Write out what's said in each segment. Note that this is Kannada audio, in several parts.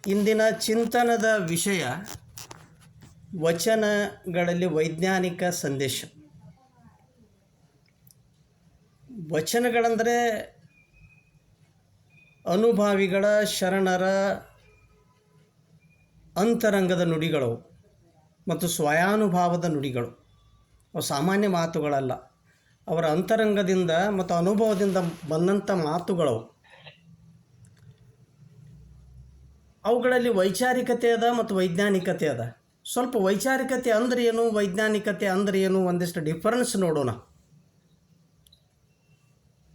ಇಂದಿನ ಚಿಂತನದ ವಿಷಯ ವಚನಗಳಲ್ಲಿ ವೈಜ್ಞಾನಿಕ ಸಂದೇಶ. ವಚನಗಳಂದರೆ ಅನುಭಾವಿಗಳ ಶರಣರ ಅಂತರಂಗದ ನುಡಿಗಳು ಮತ್ತು ಸ್ವಯಾನುಭಾವದ ನುಡಿಗಳು. ಅವು ಸಾಮಾನ್ಯ ಮಾತುಗಳಲ್ಲ, ಅವರ ಅಂತರಂಗದಿಂದ ಮತ್ತು ಅನುಭವದಿಂದ ಬಂದಂಥ ಮಾತುಗಳು. ಅವುಗಳಲ್ಲಿ ವೈಚಾರಿಕತೆ ಅದ ಮತ್ತು ವೈಜ್ಞಾನಿಕತೆ ಅದ. ಸ್ವಲ್ಪ ವೈಚಾರಿಕತೆ ಅಂದರೆ ಏನು, ವೈಜ್ಞಾನಿಕತೆ ಅಂದರೆ ಏನು, ಒಂದಿಷ್ಟು ಡಿಫರೆನ್ಸ್ ನೋಡೋಣ.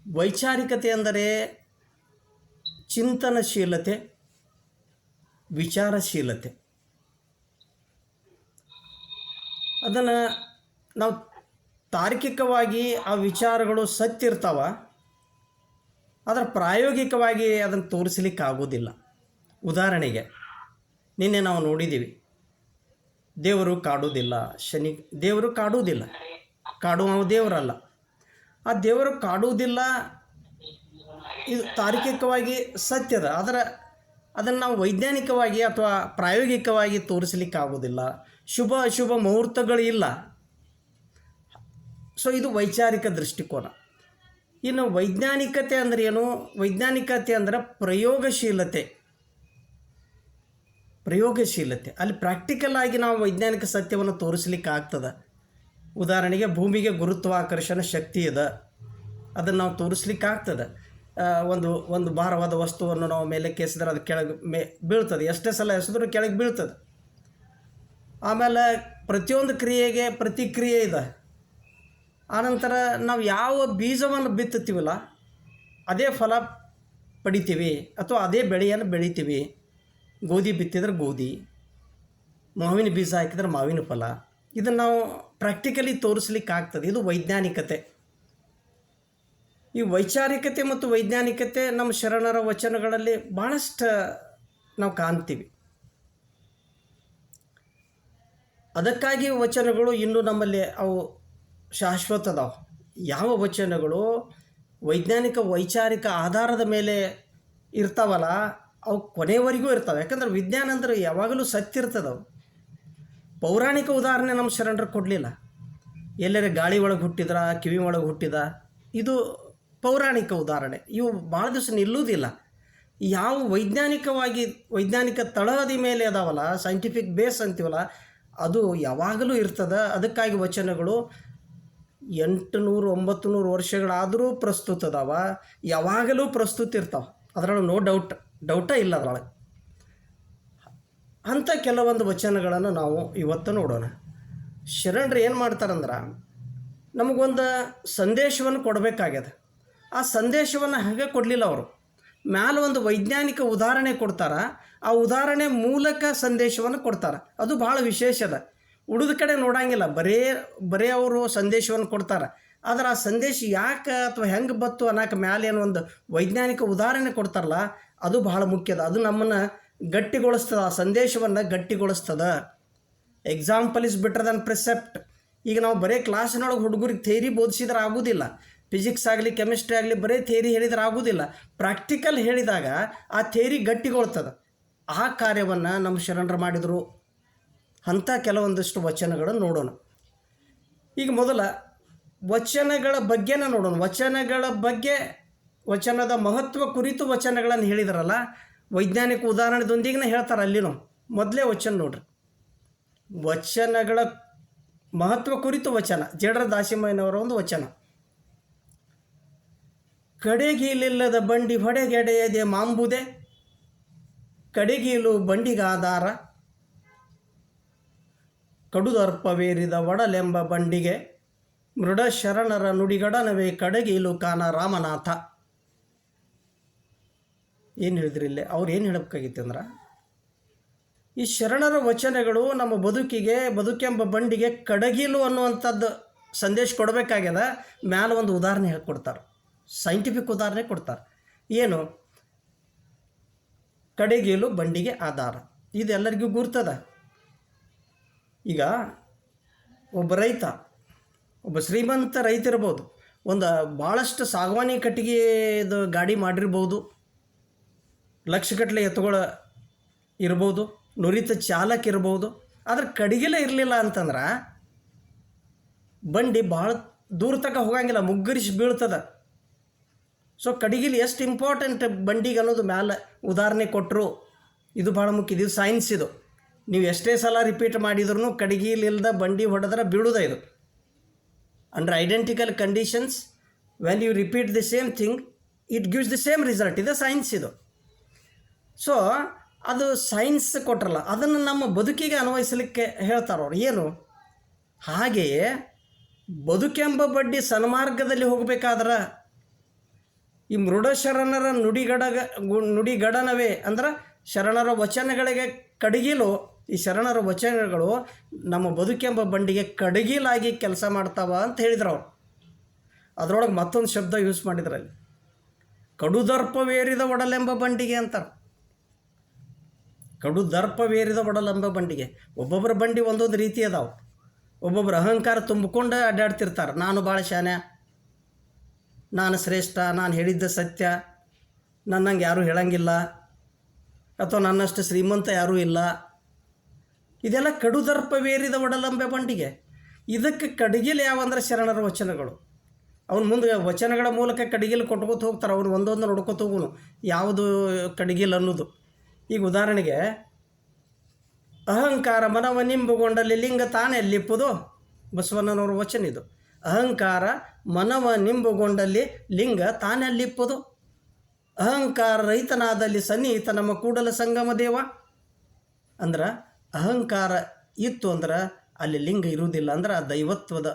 ವೈಚಾರಿಕತೆ ಅಂದರೆ ಚಿಂತನಶೀಲತೆ, ವಿಚಾರಶೀಲತೆ. ಅದನ್ನು ನಾವು ತಾರ್ಕಿಕವಾಗಿ ಆ ವಿಚಾರಗಳು ಸತ್ಯ ಇರ್ತಾವ, ಆದರೆ ಪ್ರಾಯೋಗಿಕವಾಗಿ ಅದನ್ನು ತೋರಿಸಲಿಕ್ಕಾಗೋದಿಲ್ಲ. ಉದಾಹರಣೆಗೆ ನಿನ್ನೆ ನಾವು ನೋಡಿದ್ದೀವಿ, ದೇವರು ಕಾಡುವುದಿಲ್ಲ, ದೇವರು ಕಾಡುವುದಿಲ್ಲ, ಕಾಡುವ ದೇವರಲ್ಲ. ಆ ದೇವರು ಕಾಡುವುದಿಲ್ಲ, ಇದು ತಾರ್ಕಿಕವಾಗಿ ಸತ್ಯದ, ಆದರೆ ಅದನ್ನು ನಾವು ವೈಜ್ಞಾನಿಕವಾಗಿ ಅಥವಾ ಪ್ರಾಯೋಗಿಕವಾಗಿ ತೋರಿಸಲಿಕ್ಕಾಗೋದಿಲ್ಲ. ಶುಭ ಅಶುಭ ಮುಹೂರ್ತಗಳು ಇಲ್ಲ. ಸೊ ಇದು ವೈಚಾರಿಕ ದೃಷ್ಟಿಕೋನ. ಇನ್ನು ವೈಜ್ಞಾನಿಕತೆ ಅಂದರೆ ಏನು? ವೈಜ್ಞಾನಿಕತೆ ಅಂದರೆ ಪ್ರಯೋಗಶೀಲತೆ. ಅಲ್ಲಿ ಪ್ರಾಕ್ಟಿಕಲ್ ಆಗಿ ನಾವು ವೈಜ್ಞಾನಿಕ ಸತ್ಯವನ್ನು ತೋರಿಸಲಿಕ್ಕೆ ಆಗ್ತದೆ. ಉದಾಹರಣೆಗೆ ಭೂಮಿಗೆ ಗುರುತ್ವಾಕರ್ಷಣ ಶಕ್ತಿ ಇದೆ, ಅದನ್ನು ನಾವು ತೋರಿಸ್ಲಿಕ್ಕೆ ಆಗ್ತದೆ. ಒಂದು ಭಾರವಾದ ವಸ್ತುವನ್ನು ನಾವು ಮೇಲೆ ಕೆಸಿದ್ರೆ ಅದು ಕೆಳಗೆ ಬೀಳ್ತದೆ, ಎಷ್ಟೇ ಸಲ ಎಸೆದ್ರೂ ಕೆಳಗೆ ಬೀಳ್ತದೆ. ಆಮೇಲೆ ಪ್ರತಿಯೊಂದು ಕ್ರಿಯೆಗೆ ಪ್ರತಿಕ್ರಿಯೆ ಇದೆ. ಆನಂತರ ನಾವು ಯಾವ ಬೀಜವನ್ನು ಬಿತ್ತುತ್ತೀವಲ್ಲ ಅದೇ ಫಲ ಪಡಿತೀವಿ, ಅಥವಾ ಅದೇ ಬೆಳೆಯನ್ನು ಬೆಳಿತೀವಿ. ಗೋಧಿ ಬಿತ್ತಿದ್ರೆ ಗೋಧಿ, ಮಾವಿನ ಬೀಜ ಹಾಕಿದ್ರೆ ಮಾವಿನ ಫಲ. ಇದನ್ನು ನಾವು ಪ್ರಾಕ್ಟಿಕಲಿ ತೋರಿಸ್ಲಿಕ್ಕೆ ಆಗ್ತದೆ. ಇದು ವೈಜ್ಞಾನಿಕತೆ. ಈ ವೈಚಾರಿಕತೆ ಮತ್ತು ವೈಜ್ಞಾನಿಕತೆ ನಮ್ಮ ಶರಣರ ವಚನಗಳಲ್ಲಿ ಭಾಳಷ್ಟು ನಾವು ಕಾಣ್ತೀವಿ. ಅದಕ್ಕಾಗಿ ವಚನಗಳು ಇನ್ನೂ ನಮ್ಮಲ್ಲಿ ಅವು ಶಾಶ್ವತ ಅದಾವೆ. ಯಾವ ವಚನಗಳು ವೈಜ್ಞಾನಿಕ ವೈಚಾರಿಕ ಆಧಾರದ ಮೇಲೆ ಇರ್ತಾವಲ್ಲ ಅವು ಕೊನೆಯವರೆಗೂ ಇರ್ತಾವೆ. ಯಾಕಂದ್ರೆ ವಿಜ್ಞಾನ ಅಂದರೆ ಯಾವಾಗಲೂ ಸತ್ಯ ಇರ್ತದವು. ಪೌರಾಣಿಕ ಉದಾಹರಣೆ ನಮ್ಮ ಶರಣರು ಕೊಡಲಿಲ್ಲ. ಎಲ್ಲರ ಗಾಳಿ ಒಳಗೆ ಹುಟ್ಟಿದ್ರ, ಕಿವಿ ಒಳಗೆ ಹುಟ್ಟಿದ, ಇದು ಪೌರಾಣಿಕ ಉದಾಹರಣೆ. ಇವು ಭಾಳ ದಿವಸ ನಿಲ್ಲುವುದಿಲ್ಲ. ಯಾವ ವೈಜ್ಞಾನಿಕ ತಳಹದಿ ಮೇಲೆ ಅದಾವಲ್ಲ, ಸೈಂಟಿಫಿಕ್ ಬೇಸ್ ಅಂತೀವಲ್ಲ, ಅದು ಯಾವಾಗಲೂ ಇರ್ತದೆ. ಅದಕ್ಕಾಗಿ ವಚನಗಳು 800-900 ವರ್ಷಗಳಾದರೂ ಪ್ರಸ್ತುತ ಅದಾವ, ಯಾವಾಗಲೂ ಪ್ರಸ್ತುತ ಇರ್ತಾವೆ. ಅದರೊಳಗೆ ನೋ ಡೌಟೇ ಇಲ್ಲ. ಅದರೊಳಗೆ ಅಂಥ ಕೆಲವೊಂದು ವಚನಗಳನ್ನು ನಾವು ಇವತ್ತು ನೋಡೋಣ. ಶರಣರು ಏನು ಮಾಡ್ತಾರಂದ್ರೆ, ನಮಗೊಂದು ಸಂದೇಶವನ್ನು ಕೊಡಬೇಕಾಗ್ಯದ. ಆ ಸಂದೇಶವನ್ನು ಹಾಗೆ ಕೊಡಲಿಲ್ಲ ಅವರು. ಮ್ಯಾಲೆ ಒಂದು ವೈಜ್ಞಾನಿಕ ಉದಾಹರಣೆ ಕೊಡ್ತಾರೆ, ಆ ಉದಾಹರಣೆ ಮೂಲಕ ಸಂದೇಶವನ್ನು ಕೊಡ್ತಾರೆ. ಅದು ಭಾಳ ವಿಶೇಷ ಅದ. ಉಳಿದ ಕಡೆ ನೋಡಂಗಿಲ್ಲ, ಬರೇ ಅವರು ಸಂದೇಶವನ್ನು ಕೊಡ್ತಾರೆ. ಆದರೆ ಆ ಸಂದೇಶ ಯಾಕೆ ಅಥವಾ ಹೆಂಗೆ ಬತ್ತು ಅನ್ನೋಕೆ ಮ್ಯಾಲೆ ಏನೋ ಒಂದು ವೈಜ್ಞಾನಿಕ ಉದಾಹರಣೆ ಕೊಡ್ತಾರಲ್ಲ, ಅದು ಬಹಳ ಮುಖ್ಯದ. ಅದು ನಮ್ಮನ್ನು ಗಟ್ಟಿಗೊಳಿಸ್ತದೆ, ಆ ಸಂದೇಶವನ್ನು ಗಟ್ಟಿಗೊಳಿಸ್ತದೆ. Example is better than precept. ಈಗ ನಾವು ಬರೀ ಕ್ಲಾಸಿನೊಳಗೆ ಹುಡುಗರಿಗೆ ಥಿಯರಿ ಬೋಧಿಸಿದ್ರೆ ಆಗೋದಿಲ್ಲ. ಫಿಸಿಕ್ಸ್ ಆಗಲಿ ಕೆಮಿಸ್ಟ್ರಿ ಆಗಲಿ ಬರೀ ಥಿಯರಿ ಹೇಳಿದ್ರೆ ಆಗೋದಿಲ್ಲ. ಪ್ರಾಕ್ಟಿಕಲ್ ಹೇಳಿದಾಗ ಆ ಥಿಯರಿ ಗಟ್ಟಿಗೊಳ್ತದೆ. ಆ ಕಾರ್ಯವನ್ನು ನಮ್ಮ ಶರಣರು ಮಾಡಿದರು. ಅಂಥ ಕೆಲವೊಂದಿಷ್ಟು ವಚನಗಳನ್ನು ನೋಡೋಣ. ಈಗ ಮೊದಲ ವಚನಗಳ ಬಗ್ಗೆನ ನೋಡೋಣ. ವಚನಗಳ ಬಗ್ಗೆ, ವಚನದ ಮಹತ್ವ ಕುರಿತು ವಚನಗಳನ್ನು ಹೇಳಿದಾರಲ್ಲ, ವೈಜ್ಞಾನಿಕ ಉದಾಹರಣೆದೊಂದಿಗೆ ಹೇಳ್ತಾರೆ. ಅಲ್ಲಿನೂ ಮೊದಲೇ ವಚನ ನೋಡ್ರಿ. ವಚನಗಳ ಮಹತ್ವ ಕುರಿತು ವಚನ, ಜೇಡರ ದಾಸಿಮಯ್ಯನವರ ಒಂದು ವಚನ. ಕಡೆಗೀಲಿಲ್ಲದ ಬಂಡಿ ಹೊಡೆಗೆಡೆಯದೆ ಮಾಂಬುದೆ, ಕಡೆಗೀಲು ಬಂಡಿಗಾಧಾರ, ಕಡುದರ್ಪವೇರಿದ ಒಡಲೆಂಬ ಬಂಡಿಗೆ, ಮೃಡ ಶರಣರ ನುಡಿಗಡನವೇ ಕಡೆಗೀಲು ಕಾನ ರಾಮನಾಥ. ಏನು ಹೇಳಿದ್ರಿ ಇಲ್ಲಿ? ಅವ್ರು ಏನು ಹೇಳಬೇಕಾಗಿತ್ತು ಅಂದ್ರೆ, ಈ ಶರಣರ ವಚನಗಳು ನಮ್ಮ ಬದುಕೆಂಬ ಬಂಡಿಗೆ ಕಡಗೀಲು ಅನ್ನುವಂಥದ್ದು ಸಂದೇಶ ಕೊಡಬೇಕಾಗ್ಯದ. ಮ್ಯಾಲೆ ಒಂದು ಉದಾಹರಣೆ ಹೇಳ್ಕೊಡ್ತಾರೆ, ಸೈಂಟಿಫಿಕ್ ಉದಾಹರಣೆ ಕೊಡ್ತಾರೆ. ಏನು? ಕಡೆಗೀಲು ಬಂಡಿಗೆ ಆಧಾರ. ಇದೆಲ್ಲರಿಗೂ ಗುರ್ತದ. ಈಗ ಒಬ್ಬ ಶ್ರೀಮಂತ ರೈತ ಇರ್ಬೋದು, ಒಂದು ಭಾಳಷ್ಟು ಸಾಗವಾನಿ ಕಟ್ಟಿಗೆದು ಗಾಡಿ ಮಾಡಿರ್ಬೋದು, ಲಕ್ಷಗಟ್ಟಲೆ ಎತ್ತುಗಳ ಇರ್ಬೋದು, ನುರಿತ ಚಾಲಕ ಇರ್ಬೋದು. ಆದ್ರೆ ಕಡಿಗಿಲೆ ಇರಲಿಲ್ಲ ಅಂತಂದ್ರೆ ಬಂಡಿ ಭಾಳ ದೂರ ತನಕ ಹೋಗಂಗಿಲ್ಲ, ಮುಗ್ಗರಿಸಿ ಬೀಳ್ತದೆ. ಸೊ ಕಡಿಗಿಲಿ ಎಷ್ಟು ಇಂಪಾರ್ಟೆಂಟ್ ಬಂಡಿಗೆ ಅನ್ನೋದು ಮ್ಯಾಲೆ ಉದಾಹರಣೆ ಕೊಟ್ಟರು. ಇದು ಭಾಳ ಮುಖ್ಯ. ಇದು ಸೈನ್ಸ್. ಇದು ನೀವು ಎಷ್ಟೇ ಸಲ ರಿಪೀಟ್ ಮಾಡಿದ್ರೂ ಕಡಿಗಿಲಿಲ್ದ ಬಂಡಿ ಹೊಡೆದ್ರೆ ಬೀಳುವುದೇ ಇದು. Under identical conditions when you repeat the same thing it gives the same result. ಇದು ಸೈನ್ಸ್. ಇದು ಸೊ ಅದು ಸೈನ್ಸ್ ಕೊಟ್ರಲ್ಲ, ಅದನ್ನು ನಮ್ಮ ಬದುಕಿಗೆ ಅನ್ವಯಿಸಲಿಕ್ಕೆ ಹೇಳ್ತಾರವ್ರು. ಏನು ಹಾಗೆಯೇ ಬದುಕೆಂಬ ಬಡ್ಡಿ ಸನ್ಮಾರ್ಗದಲ್ಲಿ ಹೋಗಬೇಕಾದ್ರೆ ಈ ಮೃಡಶರಣರ ನುಡಿಗಡನವೇ ಅಂದ್ರೆ ಶರಣರ ವಚನಗಳಿಗೆ ಕಡಗಿಲು. ಈ ಶರಣರ ವಚನಗಳು ನಮ್ಮ ಬದುಕೆಂಬ ಬಂಡಿಗೆ ಕಡಗಿಲಾಗಿ ಕೆಲಸ ಮಾಡ್ತಾವ ಅಂತ ಹೇಳಿದ್ರು ಅವ್ರು. ಅದರೊಳಗೆ ಮತ್ತೊಂದು ಶಬ್ದ ಯೂಸ್ ಮಾಡಿದ್ರಲ್ಲಿ, ಕಡುದರ್ಪವೇರಿದ ಒಡಲೆಂಬ ಬಂಡಿಗೆ ಅಂತಾರೆ. ಕಡುದರ್ಪವೇರಿದ ಒಡಲೆಂಬ ಬಂಡಿಗೆ. ಒಬ್ಬೊಬ್ಬರ ಬಂಡಿ ಒಂದೊಂದು ರೀತಿ ಅದಾವೆ. ಒಬ್ಬೊಬ್ಬರು ಅಹಂಕಾರ ತುಂಬಿಕೊಂಡು ಅಡ್ಡಾಡ್ತಿರ್ತಾರೆ. ನಾನು ಭಾಳ ಶಾನ್ಯ, ನಾನು ಶ್ರೇಷ್ಠ, ನಾನು ಹೇಳಿದ್ದ ಸತ್ಯ, ನನ್ನಂಗೆ ಯಾರೂ ಹೇಳಂಗಿಲ್ಲ, ಅಥವಾ ನನ್ನಷ್ಟು ಶ್ರೀಮಂತ ಯಾರೂ ಇಲ್ಲ. ಇದೆಲ್ಲ ಕಡುದರ್ಪವೇರಿದ ಒಡಲೆಂಬ ಬಂಡಿಗೆ. ಇದಕ್ಕೆ ಕಡಿಗಿಲು ಯಾವಂದ್ರೆ ಶರಣರ ವಚನಗಳು. ಅವ್ನು ಮುಂದೆ ವಚನಗಳ ಮೂಲಕ ಕಡಿಗಿಲು ಕೊಟ್ಕೋತ ಹೋಗ್ತಾರೆ. ಅವ್ನು ಒಂದೊಂದು ನೋಡ್ಕೋತ ಹೋಗುನು ಯಾವುದು ಕಡಿಗಿಲು ಅನ್ನೋದು. ಈಗ ಉದಾಹರಣೆಗೆ, ಅಹಂಕಾರ ಮನವ ನಿಂಬುಗೊಂಡಲ್ಲಿ ಲಿಂಗ ತಾನೆಲ್ಲಿಪ್ಪುದು, ಬಸವಣ್ಣನವ್ರ ವಚನ ಇದು. ಅಹಂಕಾರ ಮನವ ನಿಂಬುಗೊಂಡಲ್ಲಿ ಲಿಂಗ ತಾನೆಲ್ಲಿಪ್ಪುದು, ಅಹಂಕಾರ ರಹಿತನಾದಲ್ಲಿ ಸನ್ನಿಹಿತ ನಮ್ಮ ಕೂಡಲ ಸಂಗಮ ದೇವ. ಅಂದ್ರೆ ಅಹಂಕಾರ ಇತ್ತು ಅಂದ್ರೆ ಅಲ್ಲಿ ಲಿಂಗ ಇರುವುದಿಲ್ಲ, ಅಂದ್ರೆ ಆ ದೈವತ್ವದ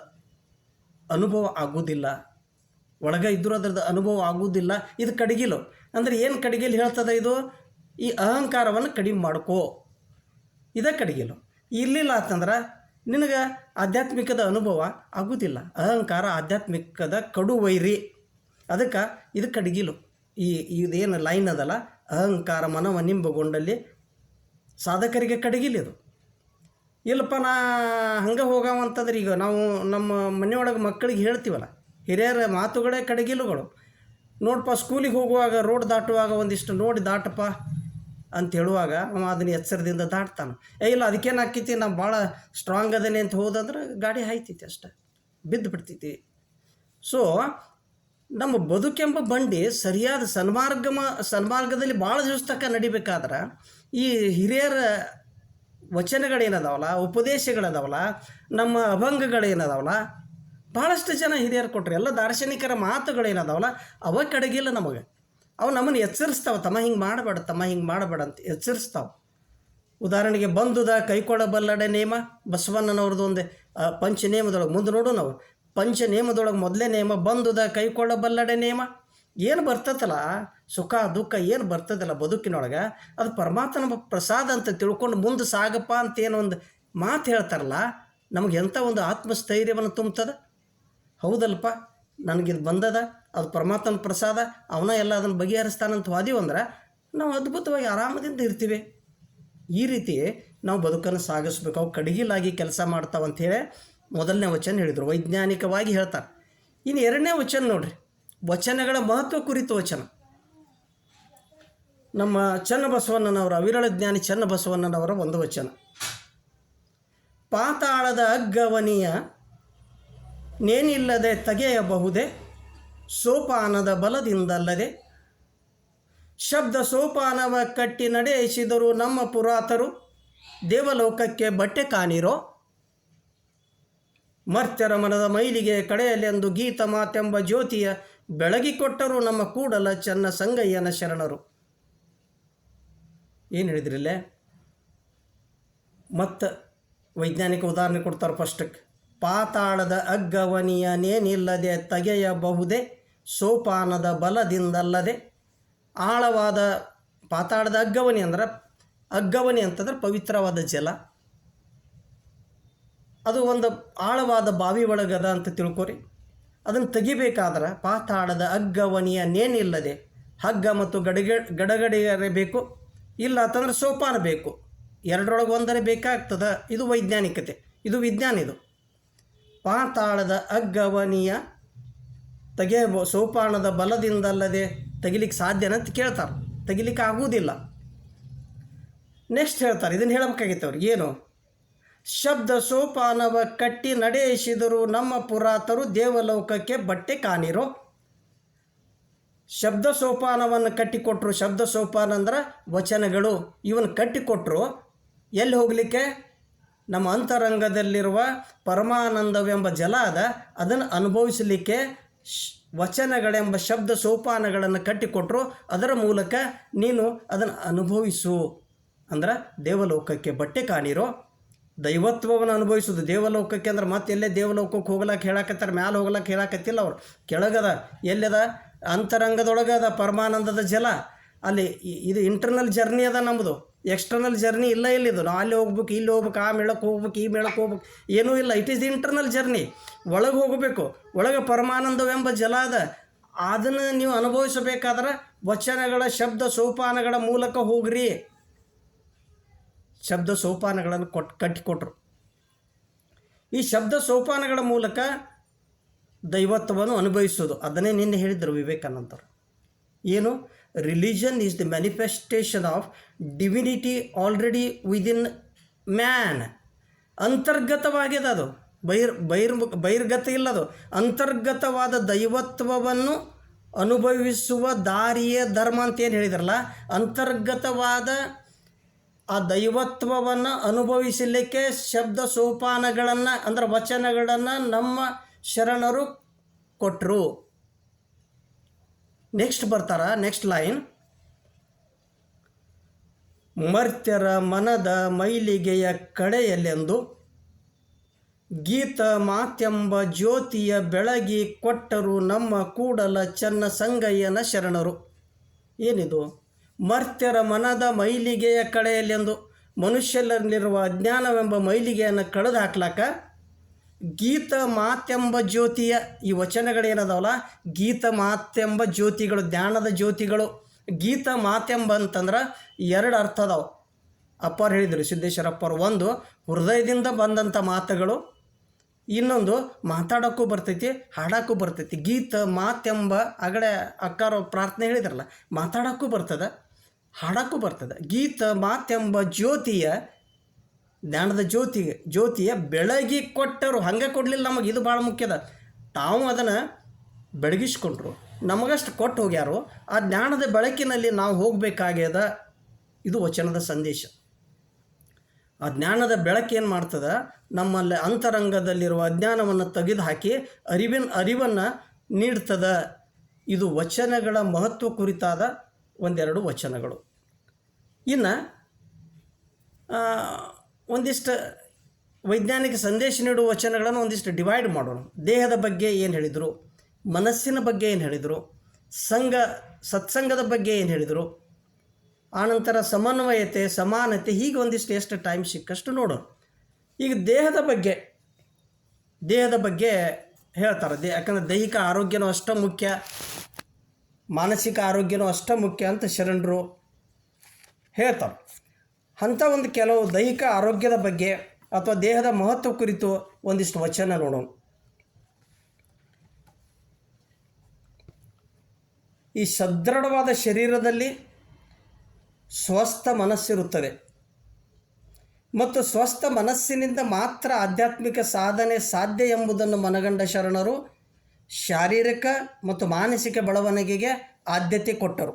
ಅನುಭವ ಆಗುವುದಿಲ್ಲ. ಒಳಗೆ ಇದ್ದರೂ ಅದರದ್ದು ಅನುಭವ ಆಗುವುದಿಲ್ಲ. ಇದು ಕಡಿಗಿಲು. ಅಂದರೆ ಏನು ಕಡಿಗಿಲು ಹೇಳ್ತದೆ ಇದು? ಈ ಅಹಂಕಾರವನ್ನು ಕಡಿಮೆ ಮಾಡ್ಕೋ, ಇದೇ ಕಡಿಗಿಲು. ಇರಲಿಲ್ಲ ಅಂತಂದ್ರೆ ನಿನಗೆ ಆಧ್ಯಾತ್ಮಿಕದ ಅನುಭವ ಆಗುವುದಿಲ್ಲ. ಅಹಂಕಾರ ಆಧ್ಯಾತ್ಮಿಕದ ಕಡುವೈರಿ. ಅದಕ್ಕೆ ಇದು ಕಡಿಗಿಲು. ಇದೇನು ಲೈನ್ ಅದಲ್ಲ, ಅಹಂಕಾರ ಮನವ ನಿಂಬುಗೊಂಡಲ್ಲಿ ಸಾಧಕರಿಗೆ ಕಡಿಗಿಲಿದು. ಇಲ್ಲಪ್ಪ ನಾ ಹಂಗೆ ಹೋಗವಂತಂದ್ರೆ, ಈಗ ನಾವು ನಮ್ಮ ಮನೆಯೊಳಗೆ ಮಕ್ಕಳಿಗೆ ಹೇಳ್ತೀವಲ್ಲ, ಹಿರಿಯರ ಮಾತುಗಳೇ ಕಡಿಗಿಲುಗಳು. ನೋಡಪ್ಪ, ಸ್ಕೂಲಿಗೆ ಹೋಗುವಾಗ ರೋಡ್ ದಾಟುವಾಗ ಒಂದಿಷ್ಟು ನೋಡಿ ದಾಟಪ್ಪ ಅಂತ ಹೇಳುವಾಗ ಅವ ಅದನ್ನ ಎಚ್ಚರದಿಂದ ದಾಟ್ತಾನೆ. ಇಲ್ಲ ಅದಕ್ಕೇನು ಆಕೈತಿ, ನಾವು ಭಾಳ ಸ್ಟ್ರಾಂಗ್ ಅದೇನೆ ಅಂತ ಹೋದಂದ್ರೆ ಗಾಡಿ ಹಾಯ್ತೈತಿ, ಅಷ್ಟೆ ಬಿದ್ದು ಬಿಡ್ತೈತಿ. ಸೊ ನಮ್ಮ ಬದುಕೆಂಬ ಬಂಡಿ ಸರಿಯಾದ ಸನ್ಮಾರ್ಗದಲ್ಲಿ ಭಾಳ ದಿವಸ ತನಕ ನಡಿಬೇಕಾದ್ರೆ ಈ ಹಿರಿಯರ ವಚನಗಳೇನದಾವಲ್ಲ, ಉಪದೇಶಗಳದಾವಲ್ಲ, ನಮ್ಮ ಅಭಂಗಗಳೇನದಾವಲ್ಲ, ಭಾಳಷ್ಟು ಜನ ಹಿರಿಯರು ಕೊಟ್ಟರು. ಎಲ್ಲ ದಾರ್ಶನಿಕರ ಮಾತುಗಳೇನದಾವಲ್ಲ ಅವ ಕಡಗಿಲ್ಲ ನಮಗೆ. ಅವು ನಮ್ಮನ್ನು ಎಚ್ಚರಿಸ್ತಾವೆ, ತಮ್ಮ ಹಿಂಗೆ ಮಾಡಬೇಡ, ತಮ್ಮ ಹಿಂಗೆ ಮಾಡಬೇಡ ಅಂತ ಎಚ್ಚರಿಸ್ತಾವೆ. ಉದಾಹರಣೆಗೆ ಬಂದುದ ಕೈಕೊಡಬಲ್ಲಡೆ ನೇಮ, ಬಸವಣ್ಣನವ್ರದ್ದು ಒಂದು ಪಂಚನೇಮದೊಳಗೆ ಮುಂದೆ ನೋಡು ನಾವು. ಪಂಚನೇಮದೊಳಗೆ ಮೊದಲೇ ನೇಮ ಬಂದುದ ಕೈಕೊಳ್ಳಬಲ್ಲಡೆ ನೇಮ. ಏನು ಬರ್ತದಲ್ಲ ಸುಖ ದುಃಖ ಏನು ಬರ್ತದಲ್ಲ ಬದುಕಿನೊಳಗೆ, ಅದು ಪರಮಾತ್ಮನ ಪ್ರಸಾದ ಅಂತ ತಿಳ್ಕೊಂಡು ಮುಂದೆ ಸಾಗಪ್ಪ ಅಂತ ಏನೋ ಒಂದು ಮಾತು ಹೇಳ್ತಾರಲ್ಲ, ನಮಗೆ ಎಂಥ ಒಂದು ಆತ್ಮಸ್ಥೈರ್ಯವನ್ನು ತುಂಬ್ತದೆ. ಹೌದಲ್ಪ, ನನಗಿದು ಬಂದದ, ಅದು ಪರಮಾತ್ಮನ ಪ್ರಸಾದ, ಅವನ ಎಲ್ಲ ಅದನ್ನು ಬಗೆಹರಿಸ್ತಾನಂತ ವಾದೀವಂದ್ರೆ ನಾವು ಅದ್ಭುತವಾಗಿ ಆರಾಮದಿಂದ ಇರ್ತೀವಿ. ಈ ರೀತಿ ನಾವು ಬದುಕನ್ನು ಸಾಗಿಸ್ಬೇಕು. ಅವು ಕಡಿಗಿಲಾಗಿ ಕೆಲಸ ಮಾಡ್ತಾವಂಥೇಳಿ ಮೊದಲನೇ ವಚನ ಹೇಳಿದರು, ವೈಜ್ಞಾನಿಕವಾಗಿ ಹೇಳ್ತಾರೆ. ಇನ್ನು ಎರಡನೇ ವಚನ ನೋಡ್ರಿ, ವಚನಗಳ ಮಹತ್ವ ಕುರಿತು ವಚನ. ನಮ್ಮ ಚನ್ನಬಸವಣ್ಣನವರ, ಅವಿರಳ ಜ್ಞಾನಿ ಚನ್ನಬಸವಣ್ಣನವರ ಒಂದು ವಚನ. ಪಾತಾಳದ ಅಗ್ಗವನಿಯ ನೇನಿಲ್ಲದೆ ತೆಗೆಯಬಹುದೇ, ಸೋಪಾನದ ಬಲದಿಂದಲ್ಲದೆ. ಶಬ್ದ ಸೋಪಾನವ ಕಟ್ಟಿ ನಡೆಯಿಸಿದರು ನಮ್ಮ ಪುರಾತರು, ದೇವಲೋಕಕ್ಕೆ ಬಟ್ಟೆ ಕಾಣಿರೋ. ಮರ್ತ್ಯರ ಮನದ ಮೈಲಿಗೆ ಕಡೆಯಲೆಂದು ಗೀತ ಮಾತೆಂಬ ಜ್ಯೋತಿಯ ಬೆಳಗಿಕೊಟ್ಟರು ನಮ್ಮ ಕೂಡಲ ಚನ್ನ ಸಂಗಯ್ಯನ ಶರಣರು. ಏನು ಹೇಳಿದ್ರಿಲ್ಲೇ? ಮತ್ತು ವೈಜ್ಞಾನಿಕ ಉದಾಹರಣೆ ಕೊಡ್ತಾರೆ. ಫಸ್ಟಕ್ಕೆ, ಪಾತಾಳದ ಅಗ್ಗವನಿಯ ನೇನಿಲ್ಲದೆ ತೆಗೆಯಬಹುದೇ, ಸೋಪಾನದ ಬಲದಿಂದಲ್ಲದೆ. ಆಳವಾದ ಪಾತಾಳದ ಅಗ್ಗವನಿ ಅಗ್ಗವನಿ ಅಂತಂದ್ರೆ ಪವಿತ್ರವಾದ ಜಲ. ಅದು ಒಂದು ಆಳವಾದ ಬಾವಿ ಒಳಗದ ಅಂತ ತಿಳ್ಕೊರಿ. ಅದನ್ನು ತೆಗಿಬೇಕಾದ್ರೆ ಪಾತಾಳದ ಅಗ್ಗವನಿಯ ನೇನಿಲ್ಲದೆ, ಹಗ್ಗ ಮತ್ತು ಗಡಗಡೆಯರೇ ಬೇಕು, ಇಲ್ಲ ಅಂತಂದ್ರೆ ಸೋಪಾನ ಬೇಕು. ಎರಡರೊಳಗೆ ಒಂದರೆ ಬೇಕಾಗ್ತದೆ. ಇದು ವೈಜ್ಞಾನಿಕತೆ, ಇದು ವಿಜ್ಞಾನ. ಇದು ಪಾತಾಳದ ಅಗ್ಗವನಿಯ ಸೋಪಾನದ ಬಲದಿಂದಲ್ಲದೆ ತೆಗಿಲಿಕ್ಕೆ ಸಾಧ್ಯನಂತ ಕೇಳ್ತಾರೆ. ತೆಗಿಲಿಕ್ಕೆ ಆಗುವುದಿಲ್ಲ. ನೆಕ್ಸ್ಟ್ ಹೇಳ್ತಾರೆ, ಇದನ್ನು ಹೇಳಬೇಕಾಗಿತ್ತು ಅವ್ರಿಗೆ. ಏನು? ಶಬ್ದ ಸೋಪಾನವ ಕಟ್ಟಿ ನಡೆಯಿಸಿದರು ನಮ್ಮ ಪುರಾತರು ದೇವಲೋಕಕ್ಕೆ ಬಟ್ಟೆ ಕಾಣಿರೋ. ಶಬ್ದ ಸೋಪಾನವನ್ನು ಕಟ್ಟಿಕೊಟ್ರು. ಶಬ್ದ ಸೋಪಾನ ಅಂದ್ರೆ ವಚನಗಳು. ಇವನು ಕಟ್ಟಿಕೊಟ್ರು ಎಲ್ಲಿ ಹೋಗಲಿಕ್ಕೆ? ನಮ್ಮ ಅಂತರಂಗದಲ್ಲಿರುವ ಪರಮಾನಂದವೆಂಬ ಜಲ ಅದ, ಅದನ್ನು ಅನುಭವಿಸಲಿಕ್ಕೆ ವಚನಗಳೆಂಬ ಶಬ್ದ ಸೋಪಾನಗಳನ್ನು ಕಟ್ಟಿಕೊಟ್ರು. ಅದರ ಮೂಲಕ ನೀನು ಅದನ್ನು ಅನುಭವಿಸು. ಅಂದ್ರೆ ದೇವಲೋಕಕ್ಕೆ ಬಟ್ಟೆ ಕಾಣಿರೋ. ದೈವತ್ವವನ್ನು ಅನುಭವಿಸೋದು ದೇವಲೋಕಕ್ಕೆ ಅಂದ್ರೆ ಮತ್ತೆ ಎಲ್ಲೇ ದೇವಲೋಕಕ್ಕೆ ಹೋಗ್ಲಾಕೆ ಹೇಳಕತ್ತಾರೆ, ಮ್ಯಾಲೆ ಹೋಗ್ಲಾಕೆ ಹೇಳಕತ್ತಿಲ್ಲ ಅವ್ರು. ಕೆಳಗದ ಎಲ್ಲದ ಅಂತರಂಗದೊಳಗದ ಪರಮಾನಂದದ ಜಲ. ಅಲ್ಲಿ ಇದು ಇಂಟರ್ನಲ್ ಜರ್ನಿ ಅದ ನಮ್ಮದು, ಎಕ್ಸ್ಟರ್ನಲ್ ಜರ್ನಿ ಇಲ್ಲ. ಇಲ್ಲಿದು ನಾವು ಅಲ್ಲಿ ಹೋಗ್ಬೇಕು, ಇಲ್ಲಿ ಹೋಗ್ಬೇಕು, ಆ ಮೇಳಕ್ಕೆ ಹೋಗ್ಬೇಕು, ಈ ಮೇಳಕ್ಕೆ ಹೋಗ್ಬೇಕು, ಏನೂ ಇಲ್ಲ. It is internal journey. ಒಳಗೆ ಹೋಗಬೇಕು. ಒಳಗೆ ಪರಮಾನಂದವೆಂಬ ಜಲ ಅದ. ಅದನ್ನು ನೀವು ಅನುಭವಿಸಬೇಕಾದ್ರೆ ವಚನಗಳ ಶಬ್ದ ಸೋಪಾನಗಳ ಮೂಲಕ ಹೋಗ್ರಿ. ಶಬ್ದ ಸೋಪಾನಗಳನ್ನು ಕಟ್ಟಿಕೊಟ್ರು. ಈ ಶಬ್ದ ಸೋಪಾನಗಳ ಮೂಲಕ ದೈವತ್ವವನ್ನು ಅನುಭವಿಸೋದು. ಅದನ್ನೇ ನಿನ್ನೆ ಹೇಳಿದರು ವಿವೇಕಾನಂದರು. ಏನು? Religion is the manifestation of divinity already within man. ಅಂತರ್ಗತವಾಗಿದೆ ಅದು, ಬಹಿರ್ಗತ ಇಲ್ಲದು. ಅಂತರ್ಗತವಾದ ದೈವತ್ವವನ್ನು ಅನುಭವಿಸುವ ದಾರಿಯೇ ಧರ್ಮ ಅಂತೇನು ಹೇಳಿದ್ರಲ್ಲ, ಅಂತರ್ಗತವಾದ ಆ ದೈವತ್ವವನ್ನು ಅನುಭವಿಸಲಿಕ್ಕೆ ಶಬ್ದ ಸೋಪಾನಗಳನ್ನು ಅಂದ್ರೆ ವಚನಗಳನ್ನು ನಮ್ಮ ಶರಣರು ಕೊಟ್ಟರು. ನೆಕ್ಸ್ಟ್ ಬರ್ತಾರ, ನೆಕ್ಸ್ಟ್ ಲೈನ್. ಮರ್ತ್ಯರ ಮನದ ಮೈಲಿಗೆಯ ಕಡೆಯಲ್ಲೆಂದು ಗೀತ ಮಾತೆಂಬ ಜ್ಯೋತಿಯ ಬೆಳಗಿ ಕೊಟ್ಟರು ನಮ್ಮ ಕೂಡಲ ಚೆನ್ನ ಸಂಗಯ್ಯನ ಶರಣರು. ಏನಿದು? ಮರ್ತ್ಯರ ಮನದ ಮೈಲಿಗೆಯ ಕಡೆಯಲ್ಲೆಂದು, ಮನುಷ್ಯರಲ್ಲಿರುವ ಅಜ್ಞಾನವೆಂಬ ಮೈಲಿಗೆಯನ್ನು ಕಳೆದು ಹಾಕ್ಲಾಕ ಗೀತ ಮಾತೆಂಬ ಜ್ಯೋತಿಯ ಈ ವಚನಗಳೇನದಾವಲ್ಲ, ಗೀತ ಮಾತೆಂಬ ಜ್ಯೋತಿಗಳು, ಜ್ಞಾನದ ಜ್ಯೋತಿಗಳು. ಗೀತ ಮಾತೆಂಬ ಅಂತಂದ್ರೆ ಎರಡು ಅರ್ಥ ಅದಾವೆ. ಅಪ್ಪರು ಹೇಳಿದರು, ಸಿದ್ದೇಶ್ವರಪ್ಪರು. ಒಂದು ಹೃದಯದಿಂದ ಬಂದಂಥ ಮಾತುಗಳು, ಇನ್ನೊಂದು ಮಾತಾಡೋಕ್ಕೂ ಬರ್ತೈತಿ, ಹಾಡೋಕ್ಕೂ ಬರ್ತೈತಿ. ಗೀತ ಮಾತೆಂಬ ಆಗಡೆ ಅಕ್ಕಾರು ಪ್ರಾರ್ಥನೆ ಹೇಳಿದ್ರಲ್ಲ, ಮಾತಾಡೋಕ್ಕೂ ಬರ್ತದೆ, ಹಾಡೋಕ್ಕೂ ಬರ್ತದೆ. ಗೀತ ಮಾತೆಂಬ ಜ್ಯೋತಿಯ, ಜ್ಞಾನದ ಜ್ಯೋತಿಯ ಬೆಳಗಿ ಕೊಟ್ಟರು. ಹಂಗೆ ಕೊಡಲಿಲ್ಲ ನಮಗೆ, ಇದು ಭಾಳ ಮುಖ್ಯದ. ತಾವು ಅದನ್ನು ಬೆಳಗಿಸ್ಕೊಂಡ್ರು, ನಮಗಷ್ಟು ಕೊಟ್ಟು ಹೋಗ್ಯಾರು. ಆ ಜ್ಞಾನದ ಬೆಳಕಿನಲ್ಲಿ ನಾವು ಹೋಗಬೇಕಾಗ್ಯದ. ಇದು ವಚನದ ಸಂದೇಶ. ಆ ಜ್ಞಾನದ ಬೆಳಕೇನು ಮಾಡ್ತದೆ? ನಮ್ಮಲ್ಲಿ ಅಂತರಂಗದಲ್ಲಿರುವ ಅಜ್ಞಾನವನ್ನು ತೆಗೆದು ಹಾಕಿ ಅರಿವನ್ನು ನೀಡ್ತದೆ. ಇದು ವಚನಗಳ ಮಹತ್ವ ಕುರಿತಾದ ಒಂದೆರಡು ವಚನಗಳು. ಇನ್ನು ಒಂದಿಷ್ಟು ವೈಜ್ಞಾನಿಕ ಸಂದೇಶ ನೀಡುವ ವಚನಗಳನ್ನು ಒಂದಿಷ್ಟು ಡಿವೈಡ್ ಮಾಡೋಣ. ದೇಹದ ಬಗ್ಗೆ ಏನು ಹೇಳಿದರು, ಮನಸ್ಸಿನ ಬಗ್ಗೆ ಏನು ಹೇಳಿದರು, ಸತ್ಸಂಗದ ಬಗ್ಗೆ ಏನು ಹೇಳಿದರು, ಆನಂತರ ಸಮನ್ವಯತೆ, ಸಮಾನತೆ, ಹೀಗೆ ಒಂದಿಷ್ಟು ಎಷ್ಟು ಟೈಮ್ ಸಿಕ್ಕಷ್ಟು ನೋಡೋಣ. ಈಗ ದೇಹದ ಬಗ್ಗೆ ಹೇಳ್ತಾರೆ. ಯಾಕಂದರೆ ದೈಹಿಕ ಆರೋಗ್ಯನೂ ಅಷ್ಟೇ ಮುಖ್ಯ, ಮಾನಸಿಕ ಆರೋಗ್ಯನೂ ಅಷ್ಟೇ ಮುಖ್ಯ ಅಂತ ಶರಣರು ಹೇಳ್ತಾರೆ. ಅಂಥ ಒಂದು ಕೆಲವು ದೈಹಿಕ ಆರೋಗ್ಯದ ಬಗ್ಗೆ ಅಥವಾ ದೇಹದ ಮಹತ್ವ ಕುರಿತು ಒಂದಿಷ್ಟು ವಚನ ನೋಡೋಣ. ಈ ಸದೃಢವಾದ ಶರೀರದಲ್ಲಿ ಸ್ವಸ್ಥ ಮನಸ್ಸಿರುತ್ತದೆ ಮತ್ತು ಸ್ವಸ್ಥ ಮನಸ್ಸಿನಿಂದ ಮಾತ್ರ ಆಧ್ಯಾತ್ಮಿಕ ಸಾಧನೆ ಸಾಧ್ಯ ಎಂಬುದನ್ನು ಮನಗಂಡ ಶರಣರು ಶಾರೀರಿಕ ಮತ್ತು ಮಾನಸಿಕ ಬೆಳವಣಿಗೆಗೆ ಆದ್ಯತೆ ಕೊಟ್ಟರು.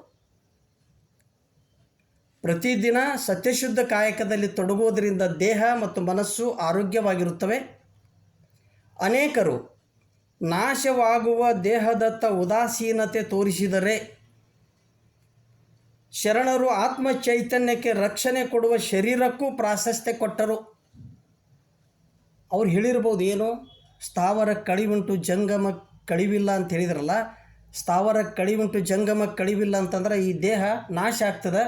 ಪ್ರತಿದಿನ ಸತ್ಯಶುದ್ಧ ಕಾಯಕದಲ್ಲಿ ತೊಡಗುವುದರಿಂದ ದೇಹ ಮತ್ತು ಮನಸ್ಸು ಆರೋಗ್ಯವಾಗಿರುತ್ತವೆ. ಅನೇಕರು ನಾಶವಾಗುವ ದೇಹದತ್ತ ಉದಾಸೀನತೆ ತೋರಿಸಿದರೆ ಶರಣರು ಆತ್ಮ ಚೈತನ್ಯಕ್ಕೆ ರಕ್ಷಣೆ ಕೊಡುವ ಶರೀರಕ್ಕೂ ಪ್ರಾಶಸ್ತ್ಯ ಕೊಟ್ಟರು. ಅವ್ರು ಹೇಳಿರ್ಬೋದು, ಏನು ಸ್ಥಾವರ ಕಳಿವುಂಟು ಜಂಗಮ ಕಳಿವಿಲ್ಲ ಅಂತ ಹೇಳಿದ್ರಲ್ಲ. ಸ್ಥಾವರ ಕಳಿವುಂಟು ಜಂಗಮ ಕಳಿವಿಲ್ಲ ಅಂತಂದ್ರೆ ಈ ದೇಹ ನಾಶ ಆಗ್ತದೆ,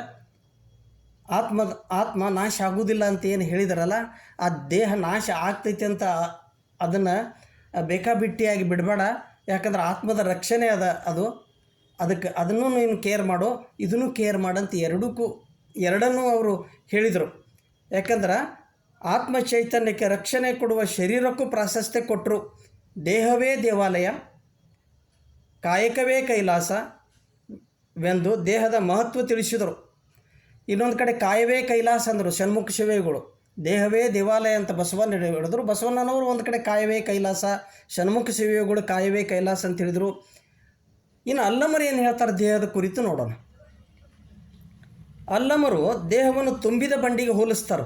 ಆತ್ಮ ನಾಶ ಆಗುವುದಿಲ್ಲ ಅಂತ ಏನು ಹೇಳಿದಾರಲ್ಲ, ಆ ದೇಹ ನಾಶ ಆಗ್ತೈತೆ ಅಂತ ಅದನ್ನು ಬೇಕಾಬಿಟ್ಟಿಯಾಗಿ ಬಿಡಬೇಡ. ಯಾಕಂದ್ರೆ ಆತ್ಮದ ರಕ್ಷಣೆ ಅದು ಅದನ್ನು ನೀನು ಕೇರ್ ಮಾಡು, ಇದನ್ನು ಕೇರ್ ಮಾಡಂತ ಎರಡನ್ನೂ ಅವರು ಹೇಳಿದರು. ಯಾಕಂದ್ರೆ ಆತ್ಮ ಚೈತನ್ಯಕ್ಕೆ ರಕ್ಷಣೆ ಕೊಡುವ ಶರೀರಕ್ಕೂ ಪ್ರಾಶಸ್ತ್ಯ ಕೊಟ್ಟರು. ದೇಹವೇ ದೇವಾಲಯ, ಕಾಯಕವೇ ಕೈಲಾಸವೆಂದು ದೇಹದ ಮಹತ್ವ ತಿಳಿಸಿದರು. ಇನ್ನೊಂದು ಕಡೆ ಕಾಯವೇ ಕೈಲಾಸ ಅಂದರು ಷಣ್ಮುಖ ಶಿವೆಗಳು. ದೇಹವೇ ದೇವಾಲಯ ಅಂತ ಬಸವಣ್ಣ ಹೇಳಿದ್ರು. ಬಸವಣ್ಣನವರು ಒಂದು ಕಡೆ ಕಾಯವೇ ಕೈಲಾಸ, ಷಣ್ಮುಖ ಶಿವೆಗಳು ಕಾಯವೇ ಕೈಲಾಸ ಅಂತ ಹೇಳಿದರು. ಇನ್ನು ಅಲ್ಲಮರು ಏನು ಹೇಳ್ತಾರೆ ದೇಹದ ಕುರಿತು ನೋಡೋಣ. ಅಲ್ಲಮರು ದೇಹವನ್ನು ತುಂಬಿದ ಬಂಡಿಗೆ ಹೋಲಿಸ್ತಾರೆ.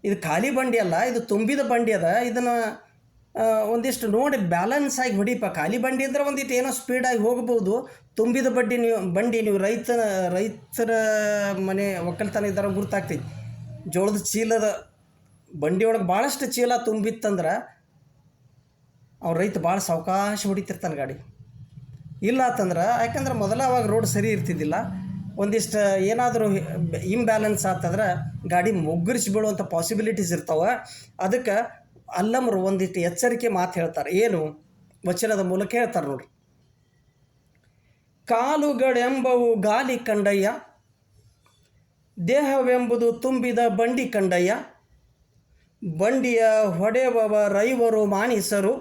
ಇದು ಖಾಲಿ ಬಂಡಿ ಅಲ್ಲ, ಇದು ತುಂಬಿದ ಬಂಡಿ ಅದ. ಇದನ್ನು ಒಂದಿಷ್ಟು ನೋಡಿ ಬ್ಯಾಲೆನ್ಸ್ ಆಗಿ ಹೊಡಿಪ. ಖಾಲಿ ಬಂಡಿ ಅಂದರೆ ಒಂದಿಟ್ಟು ಏನೋ ಸ್ಪೀಡಾಗಿ ಹೋಗ್ಬೋದು. ತುಂಬಿದ ಬಂಡಿ ನೀವು ರೈತರ ಮನೆ ಒಕ್ಕಲ್ತನ ಇದ್ದಾರೆ ಗುರ್ತಾಗ್ತೈತಿ. ಜೋಳದ ಚೀಲದ ಬಂಡಿ ಒಳಗೆ ಭಾಳಷ್ಟು ಚೀಲ ತುಂಬಿತ್ತಂದ್ರೆ ಅವ್ನು ರೈತ ಭಾಳ ಸಾವಕಾಶ ಹೊಡಿತಿರ್ತಾನೆ ಗಾಡಿ. ಇಲ್ಲ ಅಂತಂದ್ರೆ ಯಾಕಂದ್ರೆ ಮೊದಲ ಅವಾಗ ರೋಡ್ ಸರಿ ಇರ್ತಿದ್ದಿಲ್ಲ. ಒಂದಿಷ್ಟು ಏನಾದರೂ ಇಂಬ್ಯಾಲೆನ್ಸ್ ಆಗ್ತಂದ್ರೆ ಗಾಡಿ ಮುಗ್ಗರಿಸಿ ಬೀಳುವಂಥ ಪಾಸಿಬಿಲಿಟೀಸ್ ಇರ್ತಾವೆ. ಅದಕ್ಕೆ ಅಲ್ಲಮರು ಒಂದಿಷ್ಟು ಎಚ್ಚರಿಕೆ ಮಾತು ಹೇಳ್ತಾರೆ. ಏನು ವಚನದ ಮೂಲಕ ಹೇಳ್ತಾರೆ ನೋಡ್ರಿ. ಕಾಲುಗಳೆಂಬವು ಗಾಲಿ ಕಂಡಯ್ಯ, ದೇಹವೆಂಬುದು ತುಂಬಿದ ಬಂಡಿ ಕಂಡಯ್ಯ, ಬಂಡಿಯ ಹೊಡೆಯುವವ ರೈವರು ಮಾನಿಸರು,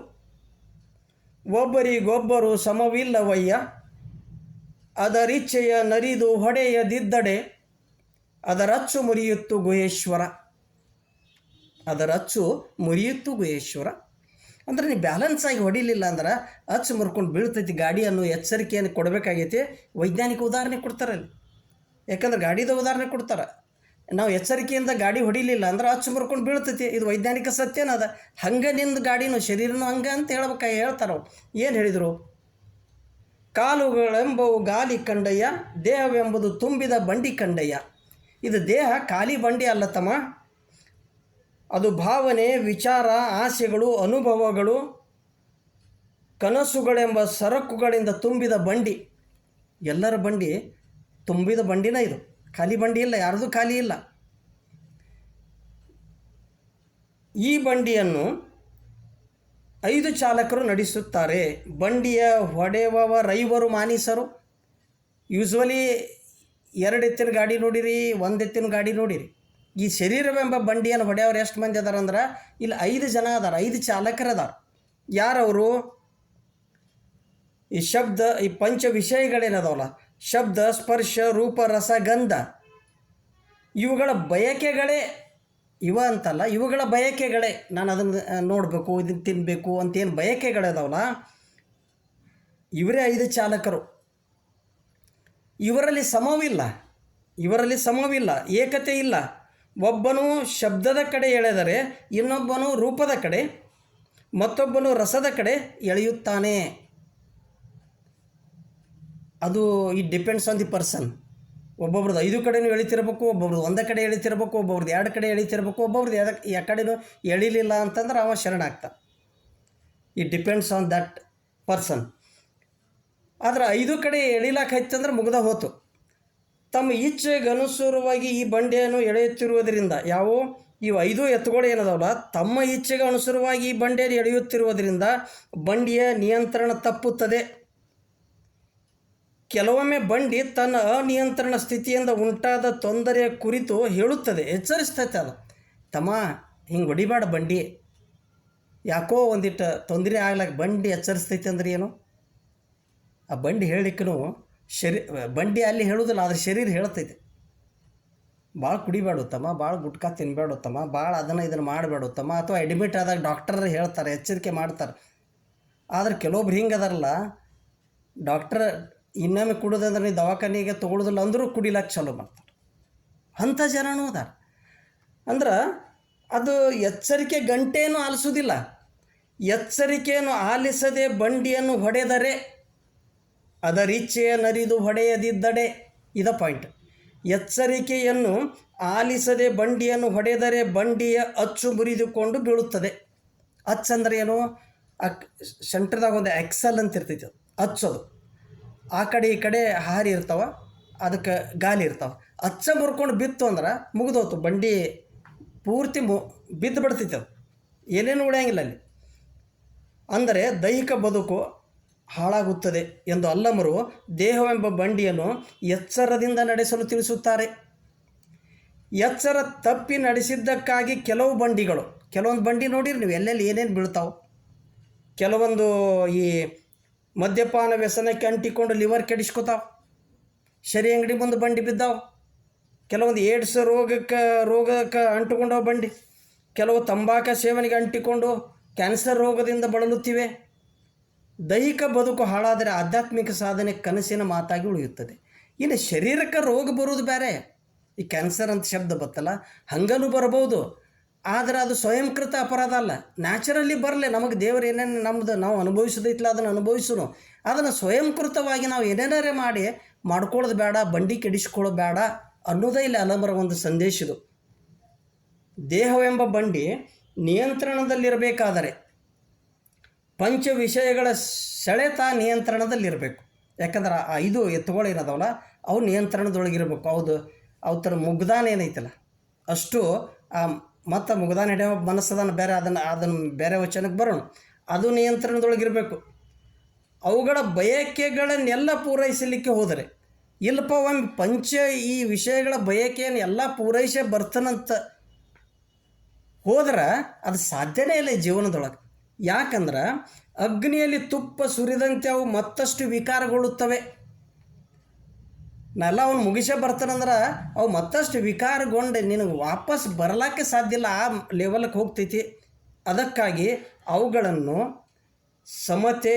ಒಬ್ಬರಿಗೊಬ್ಬರು ಸಮವಿಲ್ಲವಯ್ಯ, ಅದರಿಚ್ಛೆಯ ನರಿದು ಹೊಡೆಯದಿದ್ದಡೆ ಅದರಚ್ಚು ಮುರಿಯುತ್ತು ಗುಹೇಶ್ವರ. ಅದರಚ್ಚು ಮುರಿಯುತ್ತು ಗುಹೇಶ್ವರ ಅಂದರೆ ನೀವು ಬ್ಯಾಲೆನ್ಸ್ ಆಗಿ ಹೊಡಿಲಿಲ್ಲ ಅಂದ್ರೆ ಅಚ್ಚು ಮುರ್ಕೊಂಡು ಬೀಳ್ತೈತಿ ಗಾಡಿ ಅನ್ನೋ ಎಚ್ಚರಿಕೆಯನ್ನು ಕೊಡಬೇಕಾಗೈತಿ. ವೈಜ್ಞಾನಿಕ ಉದಾಹರಣೆ ಕೊಡ್ತಾರಲ್ಲಿ. ಯಾಕಂದ್ರೆ ಗಾಡಿದ ಉದಾಹರಣೆ ಕೊಡ್ತಾರೆ. ನಾವು ಎಚ್ಚರಿಕೆಯಿಂದ ಗಾಡಿ ಹೊಡಿಲಿಲ್ಲ ಅಂದ್ರೆ ಅಚ್ಚು ಮುರ್ಕೊಂಡು ಬೀಳ್ತೈತಿ. ಇದು ವೈಜ್ಞಾನಿಕ ಸತ್ಯನದ. ಹಂಗೆ ನಿಂದು ಗಾಡಿನೂ ಶರೀರನೂ ಹಂಗೆ ಅಂತ ಹೇಳ್ತಾರೆ ಅವ್ರು. ಏನು ಹೇಳಿದರು? ಕಾಲುಗಳೆಂಬವು ಗಾಲಿ ಕಂಡಯ್ಯ, ದೇಹವೆಂಬುದು ತುಂಬಿದ ಬಂಡಿ ಕಂಡಯ್ಯ. ಇದು ದೇಹ ಖಾಲಿ ಬಂಡಿ ಅಲ್ಲ ತಮ್ಮ. ಅದು ಭಾವನೆ, ವಿಚಾರ, ಆಸೆಗಳು, ಅನುಭವಗಳು, ಕನಸುಗಳೆಂಬ ಸರಕುಗಳಿಂದ ತುಂಬಿದ ಬಂಡಿ. ಎಲ್ಲರ ಬಂಡಿ ತುಂಬಿದ ಬಂಡಿನ ಇದು. ಖಾಲಿ ಬಂಡಿ ಇಲ್ಲ, ಯಾರ್ದು ಖಾಲಿ ಇಲ್ಲ. ಈ ಬಂಡಿಯನ್ನು 5 ಚಾಲಕರು ನಡೆಸುತ್ತಾರೆ. ಬಂಡಿಯ ಹೊಡೆಯುವವ ರೈವರು ಮಾನೀಸರು. ಯೂಶ್ವಲಿ 2 ಎತ್ತಿನ ಗಾಡಿ ನೋಡಿರಿ, 1 ಎತ್ತಿನ ಗಾಡಿ ನೋಡಿರಿ. ಈ ಶರೀರವೆಂಬ ಬಂಡಿಯನ್ನು ಹೊಡೆಯವ್ರು ಎಷ್ಟು ಮಂದಿ ಅದಾರ ಅಂದ್ರೆ ಇಲ್ಲಿ 5 ಜನ ಅದಾರ, 5 ಚಾಲಕರು ಅದಾರ. ಯಾರವರು? ಈ ಶಬ್ದ, ಈ ಪಂಚ ವಿಷಯಗಳೇನದವಲ್ಲ, ಶಬ್ದ, ಸ್ಪರ್ಶ, ರೂಪ, ರಸ, ಗಂಧ, ಇವುಗಳ ಬಯಕೆಗಳೇ ಇವ ಅಂತಲ್ಲ, ಇವುಗಳ ಬಯಕೆಗಳೇ. ನಾನು ಅದನ್ನು ನೋಡಬೇಕು, ಇದನ್ನು ತಿನ್ನಬೇಕು ಅಂತೇನು ಬಯಕೆಗಳದಾವಲ್ಲ, ಇವರೇ 5 ಚಾಲಕರು. ಇವರಲ್ಲಿ ಸಮವಿಲ್ಲ, ಏಕತೆ ಇಲ್ಲ. ಒಬ್ಬನು ಶಬ್ದದ ಕಡೆ ಎಳೆದರೆ ಇನ್ನೊಬ್ಬನು ರೂಪದ ಕಡೆ, ಮತ್ತೊಬ್ಬನು ರಸದ ಕಡೆ ಎಳೆಯುತ್ತಾನೆ. ಅದು it depends on the person. ಒಬ್ಬೊಬ್ರದ್ದು 5 ಕಡೆನೂ ಎಳಿತಿರ್ಬೇಕು, ಒಬ್ಬೊಬ್ರದ್ದು 1 ಕಡೆ ಎಳಿತಿರ್ಬೇಕು, ಒಬ್ಬೊಬ್ರದ್ದು 2 ಕಡೆ ಎಳಿತಿರ್ಬೇಕು, ಒಬ್ಬೊಬ್ರದ್ದು ಯಾವ ಕಡೆನೂ ಎಳಿಲಿಲ್ಲ ಅಂತಂದ್ರೆ ಅವ ಶರಣಾಗ್ತಾನೆ. It depends on that person. ಆದ್ರೆ 5 ಕಡೆ ಎಳಿಲಾಕೆ ಹಚ್ಚಂದ್ರೆ ಮುಗ್ದ ಹೋತು. ತಮ್ಮ ಇಚ್ಛೆಗೆ ಅನುಸಾರವಾಗಿ ಈ ಬಂಡೆಯನ್ನು ಎಳೆಯುತ್ತಿರುವುದರಿಂದ, ಇವು 5 ಎತ್ತುಗಳು ಏನದವಲ್ಲ, ತಮ್ಮ ಇಚ್ಛೆಗೆ ಅನುಸಾರವಾಗಿ ಈ ಬಂಡೆಯನ್ನು ಎಳೆಯುತ್ತಿರುವುದರಿಂದ ಬಂಡಿಯ ನಿಯಂತ್ರಣ ತಪ್ಪುತ್ತದೆ. ಕೆಲವೊಮ್ಮೆ ಬಂಡಿ ತನ್ನ ಅನಿಯಂತ್ರಣ ಸ್ಥಿತಿಯಿಂದ ಉಂಟಾದ ತೊಂದರೆಯ ಕುರಿತು ಹೇಳುತ್ತದೆ, ಎಚ್ಚರಿಸ್ತೈತೆ. ಅದು ತಮ್ಮ ಹಿಂಗೆ ಹೊಡಿಬೇಡ ಬಂಡಿ, ಯಾಕೋ ಒಂದಿಟ್ಟು ತೊಂದರೆ ಆಗ್ಲಾಕ ಬಂಡಿ ಎಚ್ಚರಿಸ್ತೈತೆ ಅಂದ್ರೆ ಏನು? ಆ ಬಂಡಿ ಹೇಳಲಿಕ್ಕೂ ಬಂಡಿ ಅಲ್ಲಿ ಹೇಳೋದಿಲ್ಲ, ಆದರೆ ಶರೀರ ಹೇಳ್ತೈತೆ. ಭಾಳ ಕುಡಿಬೇಡುತ್ತಮ್ಮ, ಭಾಳ ಗುಟ್ಕಾ ತಿನ್ಬೇಡುತ್ತಮ್ಮ, ಭಾಳ ಇದನ್ನು ಮಾಡಬೇಡುತ್ತಮ್ಮ. ಅಥವಾ ಅಡ್ಮಿಟ್ ಆದಾಗ ಡಾಕ್ಟರ್ ಹೇಳ್ತಾರೆ, ಎಚ್ಚರಿಕೆ ಮಾಡ್ತಾರೆ. ಆದರೆ ಕೆಲವೊಬ್ರು ಹಿಂಗೆ ಅದಾರಲ್ಲ, ಡಾಕ್ಟರ್ ಇನ್ನೊಮ್ಮೆ ಕುಡಿದಂದ್ರೆ ನೀವು ದವಾಖಾನೆಗೆ ತೊಗೊಳೋದಿಲ್ಲ ಅಂದರೂ ಕುಡಿಲಾಕ ಚಾಲೂ ಮಾಡ್ತಾರೆ. ಅಂಥ ಜನನೂ ಅದಾರ. ಅಂದ್ರೆ ಅದು ಎಚ್ಚರಿಕೆ ಗಂಟೆಯನ್ನು ಆಲಿಸೋದಿಲ್ಲ. ಎಚ್ಚರಿಕೆಯನ್ನು ಆಲಿಸದೆ ಬಂಡಿಯನ್ನು ಹೊಡೆದರೆ ಅದರಿಚ್ಛೆಯ ನರಿದು ಹೊಡೆಯದಿದ್ದಡೆ. ಇದ ಪಾಯಿಂಟ್. ಎಚ್ಚರಿಕೆಯನ್ನು ಆಲಿಸದೆ ಬಂಡಿಯನ್ನು ಹೊಡೆದರೆ ಬಂಡಿಯ ಅಚ್ಚು ಮುರಿದುಕೊಂಡು ಬೀಳುತ್ತದೆ. ಅಚ್ಚಂದ್ರೆ ಏನು? ಸೆಂಟ್ರದಾಗ ಒಂದು ಎಕ್ಸಲ್ ಅಂತ ಇರ್ತೈತಿ, ಅಚ್ಚದು. ಆ ಕಡೆ ಈ ಕಡೆ ಹಾರಿ ಇರ್ತಾವೆ, ಅದಕ್ಕೆ ಗಾಲಿ ಇರ್ತಾವೆ. ಅಚ್ಚ ಮುರ್ಕೊಂಡು ಬಿತ್ತು ಅಂದ್ರೆ ಮುಗಿದೋತು, ಬಂಡಿ ಪೂರ್ತಿ ಬಿದ್ದು ಬಿಡ್ತೈತೆ. ಅದು ಏನೇನು ಉಳಿಯಂಗಿಲ್ಲ ಅಲ್ಲಿ. ಅಂದರೆ ದೈಹಿಕ ಬದುಕು ಹಾಳಾಗುತ್ತದೆ ಎಂದು ಅಲ್ಲಮರು ದೇಹವೆಂಬ ಬಂಡಿಯನ್ನು ಎಚ್ಚರದಿಂದ ನಡೆಸಲು ತಿಳಿಸುತ್ತಾರೆ. ಎಚ್ಚರ ತಪ್ಪಿ ನಡೆಸಿದ್ದಕ್ಕಾಗಿ ಕೆಲವೊಂದು ಬಂಡಿ ನೋಡಿರಿ ನೀವು, ಎಲ್ಲೆಲ್ಲಿ ಏನೇನು ಬೀಳ್ತಾವೆ. ಕೆಲವೊಂದು ಈ ಮದ್ಯಪಾನ ವ್ಯಸನಕ್ಕೆ ಅಂಟಿಕೊಂಡು ಲಿವರ್ ಕೆಡಿಸ್ಕೊತಾವೆ. ಶರಿ ಅಂಗಡಿ ಮುಂದೆ ಬಂಡಿ ಬಿದ್ದಾವೆ, ಕೆಲವೊಂದು ಏಡ್ಸ್ ರೋಗಕ್ಕೆ ಅಂಟಿಕೊಂಡವ ಬಂಡಿ, ಕೆಲವು ತಂಬಾಕು ಸೇವನೆಗೆ ಅಂಟಿಕೊಂಡು ಕ್ಯಾನ್ಸರ್ ರೋಗದಿಂದ ಬಳಲುತ್ತಿವೆ. ದೈಹಿಕ ಬದುಕು ಹಾಳಾದರೆ ಆಧ್ಯಾತ್ಮಿಕ ಸಾಧನೆ ಕನಸಿನ ಮಾತಾಗಿ ಉಳಿಯುತ್ತದೆ. ಇನ್ನು ಶರೀರಕ್ಕೆ ರೋಗ ಬರೋದು ಬೇರೆ, ಈ ಕ್ಯಾನ್ಸರ್ ಅಂತ ಶಬ್ದ ಬತ್ತಲ್ಲ, ಹಂಗನೂ ಬರಬಹುದು. ಆದರೆ ಅದು ಸ್ವಯಂಕೃತ ಅಪರಾಧ ಅಲ್ಲ, ನ್ಯಾಚುರಲಿ ಬರಲಿ. ನಮಗೆ ದೇವರು ಏನೇನು ನಮ್ಮದು ನಾವು ಅನುಭವಿಸೋದೈತಲ್ಲ ಅದನ್ನು ಅನುಭವಿಸೋನು. ಅದನ್ನು ಸ್ವಯಂಕೃತವಾಗಿ ನಾವು ಏನೇನಾರೇ ಮಾಡ್ಕೊಳ್ಳೋದು ಬೇಡ, ಬಂಡಿ ಕೆಡಿಸ್ಕೊಳ್ಳೋದು ಬೇಡ ಅನ್ನೋದೇ ಇಲ್ಲಿ ಅಲಂಬರ ಒಂದು ಸಂದೇಶ. ಇದು ದೇಹವೆಂಬ ಬಂಡಿ ನಿಯಂತ್ರಣದಲ್ಲಿರಬೇಕಾದರೆ ಪಂಚ ವಿಷಯಗಳ ಸೆಳೆತ ನಿಯಂತ್ರಣದಲ್ಲಿರಬೇಕು. ಯಾಕಂದ್ರೆ ಆ 5 ಎತ್ತುಗಳು ಏನದವಲ್ಲ ಅವು ನಿಯಂತ್ರಣದೊಳಗಿರಬೇಕು. ಅವು ಥರ ಮುಗ್ದಾನ ಏನೈತಲ್ಲ ಅಷ್ಟು ಮತ್ತು ಮುಗ್ದಾನ ಹಿಡಿಯೋ ಮನಸ್ಸದನ್ನು ಬೇರೆ, ಅದನ್ನು ಬೇರೆ ವಚನಕ್ಕೆ ಬರೋಣ. ಅದು ನಿಯಂತ್ರಣದೊಳಗಿರಬೇಕು. ಅವುಗಳ ಬಯಕೆಗಳನ್ನೆಲ್ಲ ಪೂರೈಸಲಿಕ್ಕೆ ಹೋದರೆ ಇಲ್ಲಪ್ಪ ಒಮ್ಮೆ ಈ ವಿಷಯಗಳ ಬಯಕೆಯನ್ನು ಎಲ್ಲ ಪೂರೈಸೇ ಬರ್ತಾನಂತ ಹೋದ್ರೆ ಅದು ಸಾಧ್ಯನೇ ಇಲ್ಲ ಜೀವನದೊಳಗೆ. ಯಾಕಂದ್ರೆ ಅಗ್ನಿಯಲ್ಲಿ ತುಪ್ಪ ಸುರಿದಂತೆ ಅವು ಮತ್ತಷ್ಟು ವಿಕಾರಗೊಳ್ಳುತ್ತವೆ. ನಾನೆಲ್ಲ ಅವನು ಮುಗಿಸೇ ಬರ್ತಾನಂದ್ರೆ ಅವು ಮತ್ತಷ್ಟು ವಿಕಾರಗೊಂಡು ನಿನಗೆ ವಾಪಸ್ ಬರಲಿಕ್ಕೆ ಸಾಧ್ಯ ಇಲ್ಲ, ಆ ಲೆವೆಲ್ಗೆ ಹೋಗ್ತೈತಿ. ಅದಕ್ಕಾಗಿ ಅವುಗಳನ್ನು ಸಮತೆ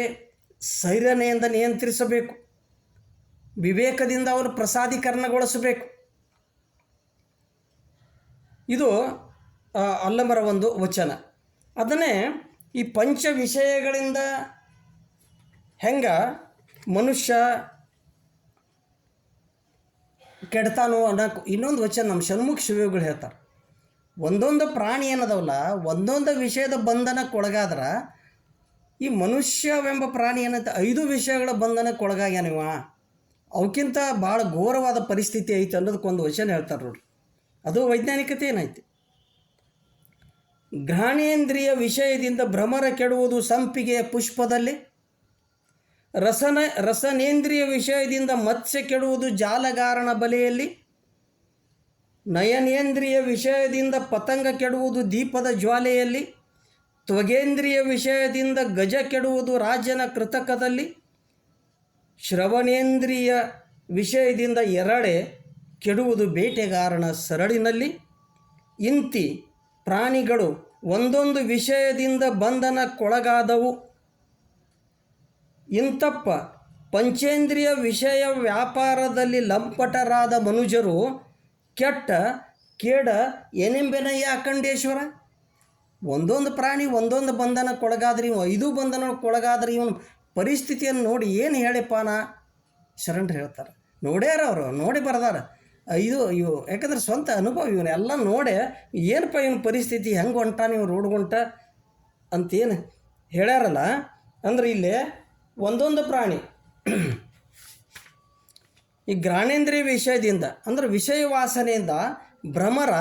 ಸೈರನೆಯಿಂದ ನಿಯಂತ್ರಿಸಬೇಕು, ವಿವೇಕದಿಂದ ಅವರು ಪ್ರಸಾದೀಕರಣಗೊಳಿಸಬೇಕು. ಇದು ಅಲ್ಲಮರ ಒಂದು ವಚನ. ಅದನ್ನೇ ಈ ಪಂಚ ವಿಷಯಗಳಿಂದ ಹೆಂಗೆ ಮನುಷ್ಯ ಕೆಡ್ತಾನೋ ಅನ್ನೋಕೆ ಇನ್ನೊಂದು ವಚನ ನಮ್ಮ ಷಣ್ಮುಖ ಶಿವಯೋಗಿಗಳು ಹೇಳ್ತಾರೆ. ಒಂದೊಂದು ಪ್ರಾಣಿ ಏನದವಲ್ಲ ಒಂದೊಂದು ವಿಷಯದ ಬಂಧನಕ್ಕೆ ಒಳಗಾದ್ರೆ ಈ ಮನುಷ್ಯವೆಂಬ ಪ್ರಾಣಿ ಏನಂತ 5 ವಿಷಯಗಳ ಬಂಧನಕ್ಕೆ ಒಳಗಾಗ್ಯಾನಿವ, ಅವಕ್ಕಿಂತ ಭಾಳ ಘೋರವಾದ ಪರಿಸ್ಥಿತಿ ಐತೆ ಅನ್ನೋದಕ್ಕೊಂದು ವಚನ ಹೇಳ್ತಾರೆ ನೋಡ್ರಿ. ಅದು ವೈಜ್ಞಾನಿಕತೆ ಏನೈತಿ. ಘ್ರಾಣೇಂದ್ರಿಯ ವಿಷಯದಿಂದ ಭ್ರಮರ ಕೆಡುವುದು ಸಂಪಿಗೆಯ ಪುಷ್ಪದಲ್ಲಿ, ರಸನೇಂದ್ರಿಯ ವಿಷಯದಿಂದ ಮತ್ಸ್ಯ ಕೆಡುವುದು ಜಾಲಗಾರನ ಬಲೆಯಲ್ಲಿ, ನಯನೇಂದ್ರಿಯ ವಿಷಯದಿಂದ ಪತಂಗ ಕೆಡುವುದು ದೀಪದ ಜ್ವಾಲೆಯಲ್ಲಿ, ತ್ವಗೇಂದ್ರಿಯ ವಿಷಯದಿಂದ ಗಜ ಕೆಡುವುದು ರಾಜನ ಕೃತಕದಲ್ಲಿ, ಶ್ರವಣೇಂದ್ರಿಯ ವಿಷಯದಿಂದ ಎರಡೆ ಕೆಡುವುದು ಬೇಟೆಗಾರನ ಸರಳಿನಲ್ಲಿ. ಇಂತಿ ಪ್ರಾಣಿಗಳು ಒಂದೊಂದು ವಿಷಯದಿಂದ ಬಂಧನಕ್ಕೊಳಗಾದವು. ಇಂತಪ್ಪ ಪಂಚೇಂದ್ರಿಯ ವಿಷಯ ವ್ಯಾಪಾರದಲ್ಲಿ ಲಂಪಟರಾದ ಮನುಜರು ಕೆಟ್ಟ ಕೇಡ ಏನೆಂಬೆನಯ್ಯ ಅಖಂಡೇಶ್ವರ. ಒಂದೊಂದು ಪ್ರಾಣಿ ಒಂದೊಂದು ಬಂಧನಕ್ಕೊಳಗಾದ್ರೆ ಇವು 5 ಬಂಧನಕ್ಕೊಳಗಾದ್ರೆ ಇವನು ಪರಿಸ್ಥಿತಿಯನ್ನು ನೋಡಿ ಏನು ಹೇಳಿಪ್ಪಾನ ಶರಣರು ಹೇಳ್ತಾರೆ. ನೋಡ್ಯಾರ ಅವರು, ನೋಡಿ ಬರ್ದಾರ. ಇವು ಯಾಕಂದ್ರೆ ಸ್ವಂತ ಅನುಭವ, ಇವನ್ನೆಲ್ಲ ನೋಡಿ ಏನಪ್ಪ ಇವನ ಪರಿಸ್ಥಿತಿ ಹೆಂಗೆ ಹೊಂಟ ನೀವು ರೋಡ್ ಹೊಂಟ ಅಂತೇನು ಹೇಳ್ಯಾರಲ್ಲ. ಅಂದ್ರೆ ಇಲ್ಲಿ ಒಂದೊಂದು ಪ್ರಾಣಿ ಈ ಘ್ರಾಣೇಂದ್ರಿಯ ವಿಷಯದಿಂದ ಅಂದ್ರೆ ವಿಷಯ ವಾಸನೆಯಿಂದ ಭ್ರಮರ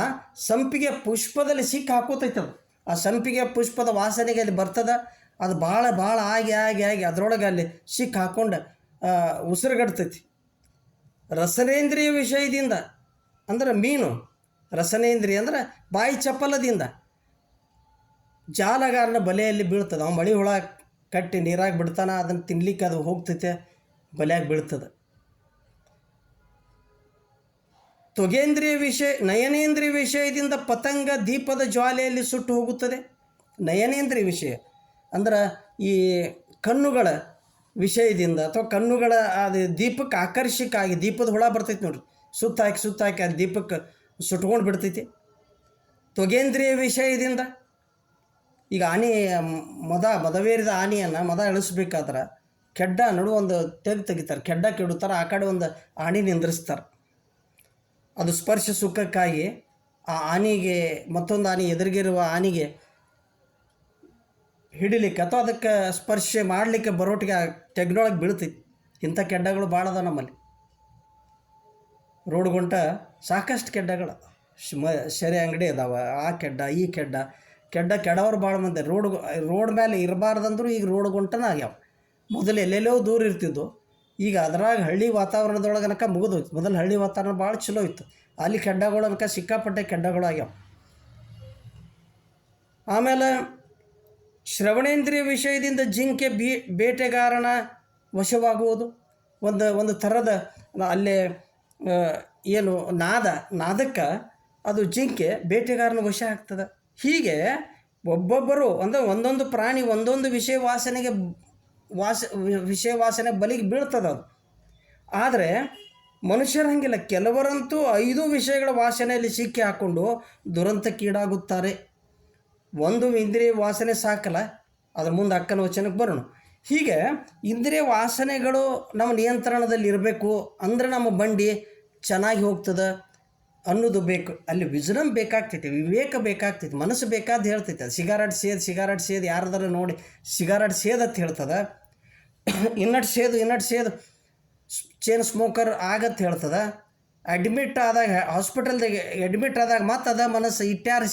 ಸಂಪಿಗೆ ಪುಷ್ಪದಲ್ಲಿ ಸಿಕ್ಕಿ ಹಾಕೋತೈತದು. ಆ ಸಂಪಿಗೆ ಪುಷ್ಪದ ವಾಸನೆಗೆ ಅಲ್ಲಿ ಬರ್ತದೆ. ಅದು ಭಾಳ ಆಗಿ ಅದರೊಳಗೆ ಅಲ್ಲಿ ಸಿಕ್ಕಿ ಹಾಕ್ಕೊಂಡು ಉಸಿರುಗಡ್ತೈತಿ. ರಸನೇಂದ್ರಿಯ ವಿಷಯದಿಂದ ಅಂದ್ರೆ ಮೀನು, ರಸನೇಂದ್ರಿಯ ಅಂದ್ರೆ ಬಾಯಿ ಚಪಲದಿಂದ ಜಾಲಗಾರನ ಬಲೆಯಲ್ಲಿ ಬೀಳ್ತದೆ. ಅವ್ನು ಮಳೆ ಹುಳ ಕಟ್ಟಿ ನೀರಾಗಿ ಬಿಡ್ತಾನೆ, ಅದನ್ನು ತಿನ್ಲಿಕ್ಕೆ ಅದು ಹೋಗ್ತೈತೆ, ಬಲೆಯಾಗಿ ಬೀಳ್ತದೆ. ನಯನೇಂದ್ರಿಯ ವಿಷಯದಿಂದ ಪತಂಗ ದೀಪದ ಜ್ವಾಲೆಯಲ್ಲಿ ಸುಟ್ಟು ಹೋಗುತ್ತದೆ. ನಯನೇಂದ್ರಿಯ ವಿಷಯ ಅಂದ್ರೆ ಈ ಕಣ್ಣುಗಳ ವಿಷಯದಿಂದ ಅಥವಾ ಕಣ್ಣುಗಳ ಅದು ದೀಪಕ್ಕೆ ಆಕರ್ಷಕ ದೀಪದ ಹುಳ ಬರ್ತೈತಿ ನೋಡ್ರಿ, ಸುತ್ತಾಕಿ ಅದು ದೀಪಕ್ಕೆ ಸುಟ್ಕೊಂಡು ಬಿಡ್ತೈತಿ. ತ್ವಗೇಂದ್ರಿಯ ವಿಷಯದಿಂದ ಈಗ ಆನೆ ಮದವೇರಿದ ಆನೆಯನ್ನು ಮದ ಇಳಿಸ್ಬೇಕಾದ್ರೆ ಕೆಡ್ಡ ನಡು ಒಂದು ತೆಗಿತಾರೆ, ಕೆಡ್ಡ ಕೆಡುತ್ತಾರೆ, ಆ ಕಡೆ ಒಂದು ಆನೆ ನಿಂದ್ರಿಸ್ತಾರೆ. ಅದು ಸ್ಪರ್ಶ ಸುಖಕ್ಕಾಗಿ ಆ ಆನೆಗೆ ಮತ್ತೊಂದು ಆನೆ ಎದುರಿಗಿರುವ ಆನೆಗೆ ಹಿಡಿಲಿಕ್ಕೆ ಅಥವಾ ಅದಕ್ಕೆ ಸ್ಪರ್ಶ ಮಾಡಲಿಕ್ಕೆ ಬರೋಟಿಗೆ ಆ ತೆಗ್ನೊಳಗೆ ಬೀಳ್ತೈತಿ. ಇಂಥ ಕೆಡ್ಡಗಳು ಭಾಳ ಅದ ನಮ್ಮಲ್ಲಿ. ರೋಡ್ ಗುಂಟ ಸಾಕಷ್ಟು ಕೆಡ್ಡಗಳು, ಸೆರೆ ಅಂಗಡಿ ಅದಾವೆ, ಆ ಕೆಡ್ಡ ಈ ಕೆಡ್ಡ ಕೆಡವ್ರು ಭಾಳ ಮಂದಿ. ರೋಡ್ ಮೇಲೆ ಇರಬಾರ್ದಂದ್ರೂ ಈಗ ರೋಡ್ ಗುಂಟನ ಆಗ್ಯಾವ. ಮೊದಲು ಎಲ್ಲೆಲ್ಲೋ ದೂರ ಇರ್ತಿದ್ದು, ಈಗ ಅದ್ರಾಗ ಹಳ್ಳಿ ವಾತಾವರಣದೊಳಗೆ ಅನಕ ಮುಗಿದೋಯ್ತು. ಮೊದಲು ಹಳ್ಳಿ ವಾತಾವರಣ ಭಾಳ ಚಲೋ ಇತ್ತು, ಅಲ್ಲಿ ಕೆಡ್ಡಗಳು ಅನಕ ಸಿಕ್ಕಾಪಟ್ಟೆ ಕೆಡ್ಡಗಳು ಆಗ್ಯಾವ. ಆಮೇಲೆ ಶ್ರವಣೇಂದ್ರಿಯ ವಿಷಯದಿಂದ ಜಿಂಕೆ ಬೇಟೆಗಾರನ ವಶವಾಗುವುದು. ಒಂದು ಥರದ ಅಲ್ಲೇ ಏನು ನಾದಕ್ಕೆ ಅದು ಜಿಂಕೆ ಬೇಟೆಗಾರನ ವಶ ಆಗ್ತದೆ. ಹೀಗೆ ಒಬ್ಬೊಬ್ಬರು ಅಂದರೆ ಒಂದೊಂದು ಪ್ರಾಣಿ ಒಂದೊಂದು ವಿಷಯ ವಾಸನೆ ಬಲಿಗೆ ಬೀಳ್ತದೆ ಅದು. ಆದರೆ ಮನುಷ್ಯರು ಹಂಗಿಲ್ಲ, ಕೆಲವರಂತೂ 5 ವಿಷಯಗಳ ವಾಸನೆಯಲ್ಲಿ ಸಿಕ್ಕಿ ಹಾಕ್ಕೊಂಡು ದುರಂತಕ್ಕೀಡಾಗುತ್ತಾರೆ. ಒಂದು ಇಂದ್ರಿಯ ವಾಸನೆ ಸಾಕಲ್ಲ, ಅದ್ರ ಮುಂದೆ ಅಕ್ಕನ ವಚನಕ್ಕೆ ಬರೋಣ. ಹೀಗೆ ಇಂದ್ರಿಯ ವಾಸನೆಗಳು ನಮ್ಮ ನಿಯಂತ್ರಣದಲ್ಲಿ ಇರಬೇಕು ಅಂದರೆ ನಮ್ಮ ಬಂಡಿ ಚೆನ್ನಾಗಿ ಹೋಗ್ತದೆ ಅನ್ನೋದು ಬೇಕು. ಅಲ್ಲಿ ವಿಜ್ಡಮ್ ಬೇಕಾಗ್ತೈತಿ, ವಿವೇಕ ಬೇಕಾಗ್ತೈತಿ, ಮನಸ್ಸು ಬೇಕಾದ ಹೇಳ್ತೈತೆ. ಅದು ಸಿಗಾರೆಟ್ ಸೇದು ಯಾರ್ದಾರ ನೋಡಿ ಸಿಗಾರೆಟ್ ಸೇದತ್ ಹೇಳ್ತದೆ, ಇನ್ನಟ್ ಸೇದು ಚೇನ್ ಸ್ಮೋಕರ್ ಆಗತ್ತೆ ಹೇಳ್ತದೆ. ಅಡ್ಮಿಟ್ ಆದಾಗ ಹಾಸ್ಪಿಟಲ್ದಾಗೆ ಅಡ್ಮಿಟ್ ಆದಾಗ ಮತ್ತು ಅದ ಮನಸ್ಸು ಇಟ್ಟ್ಯಾರು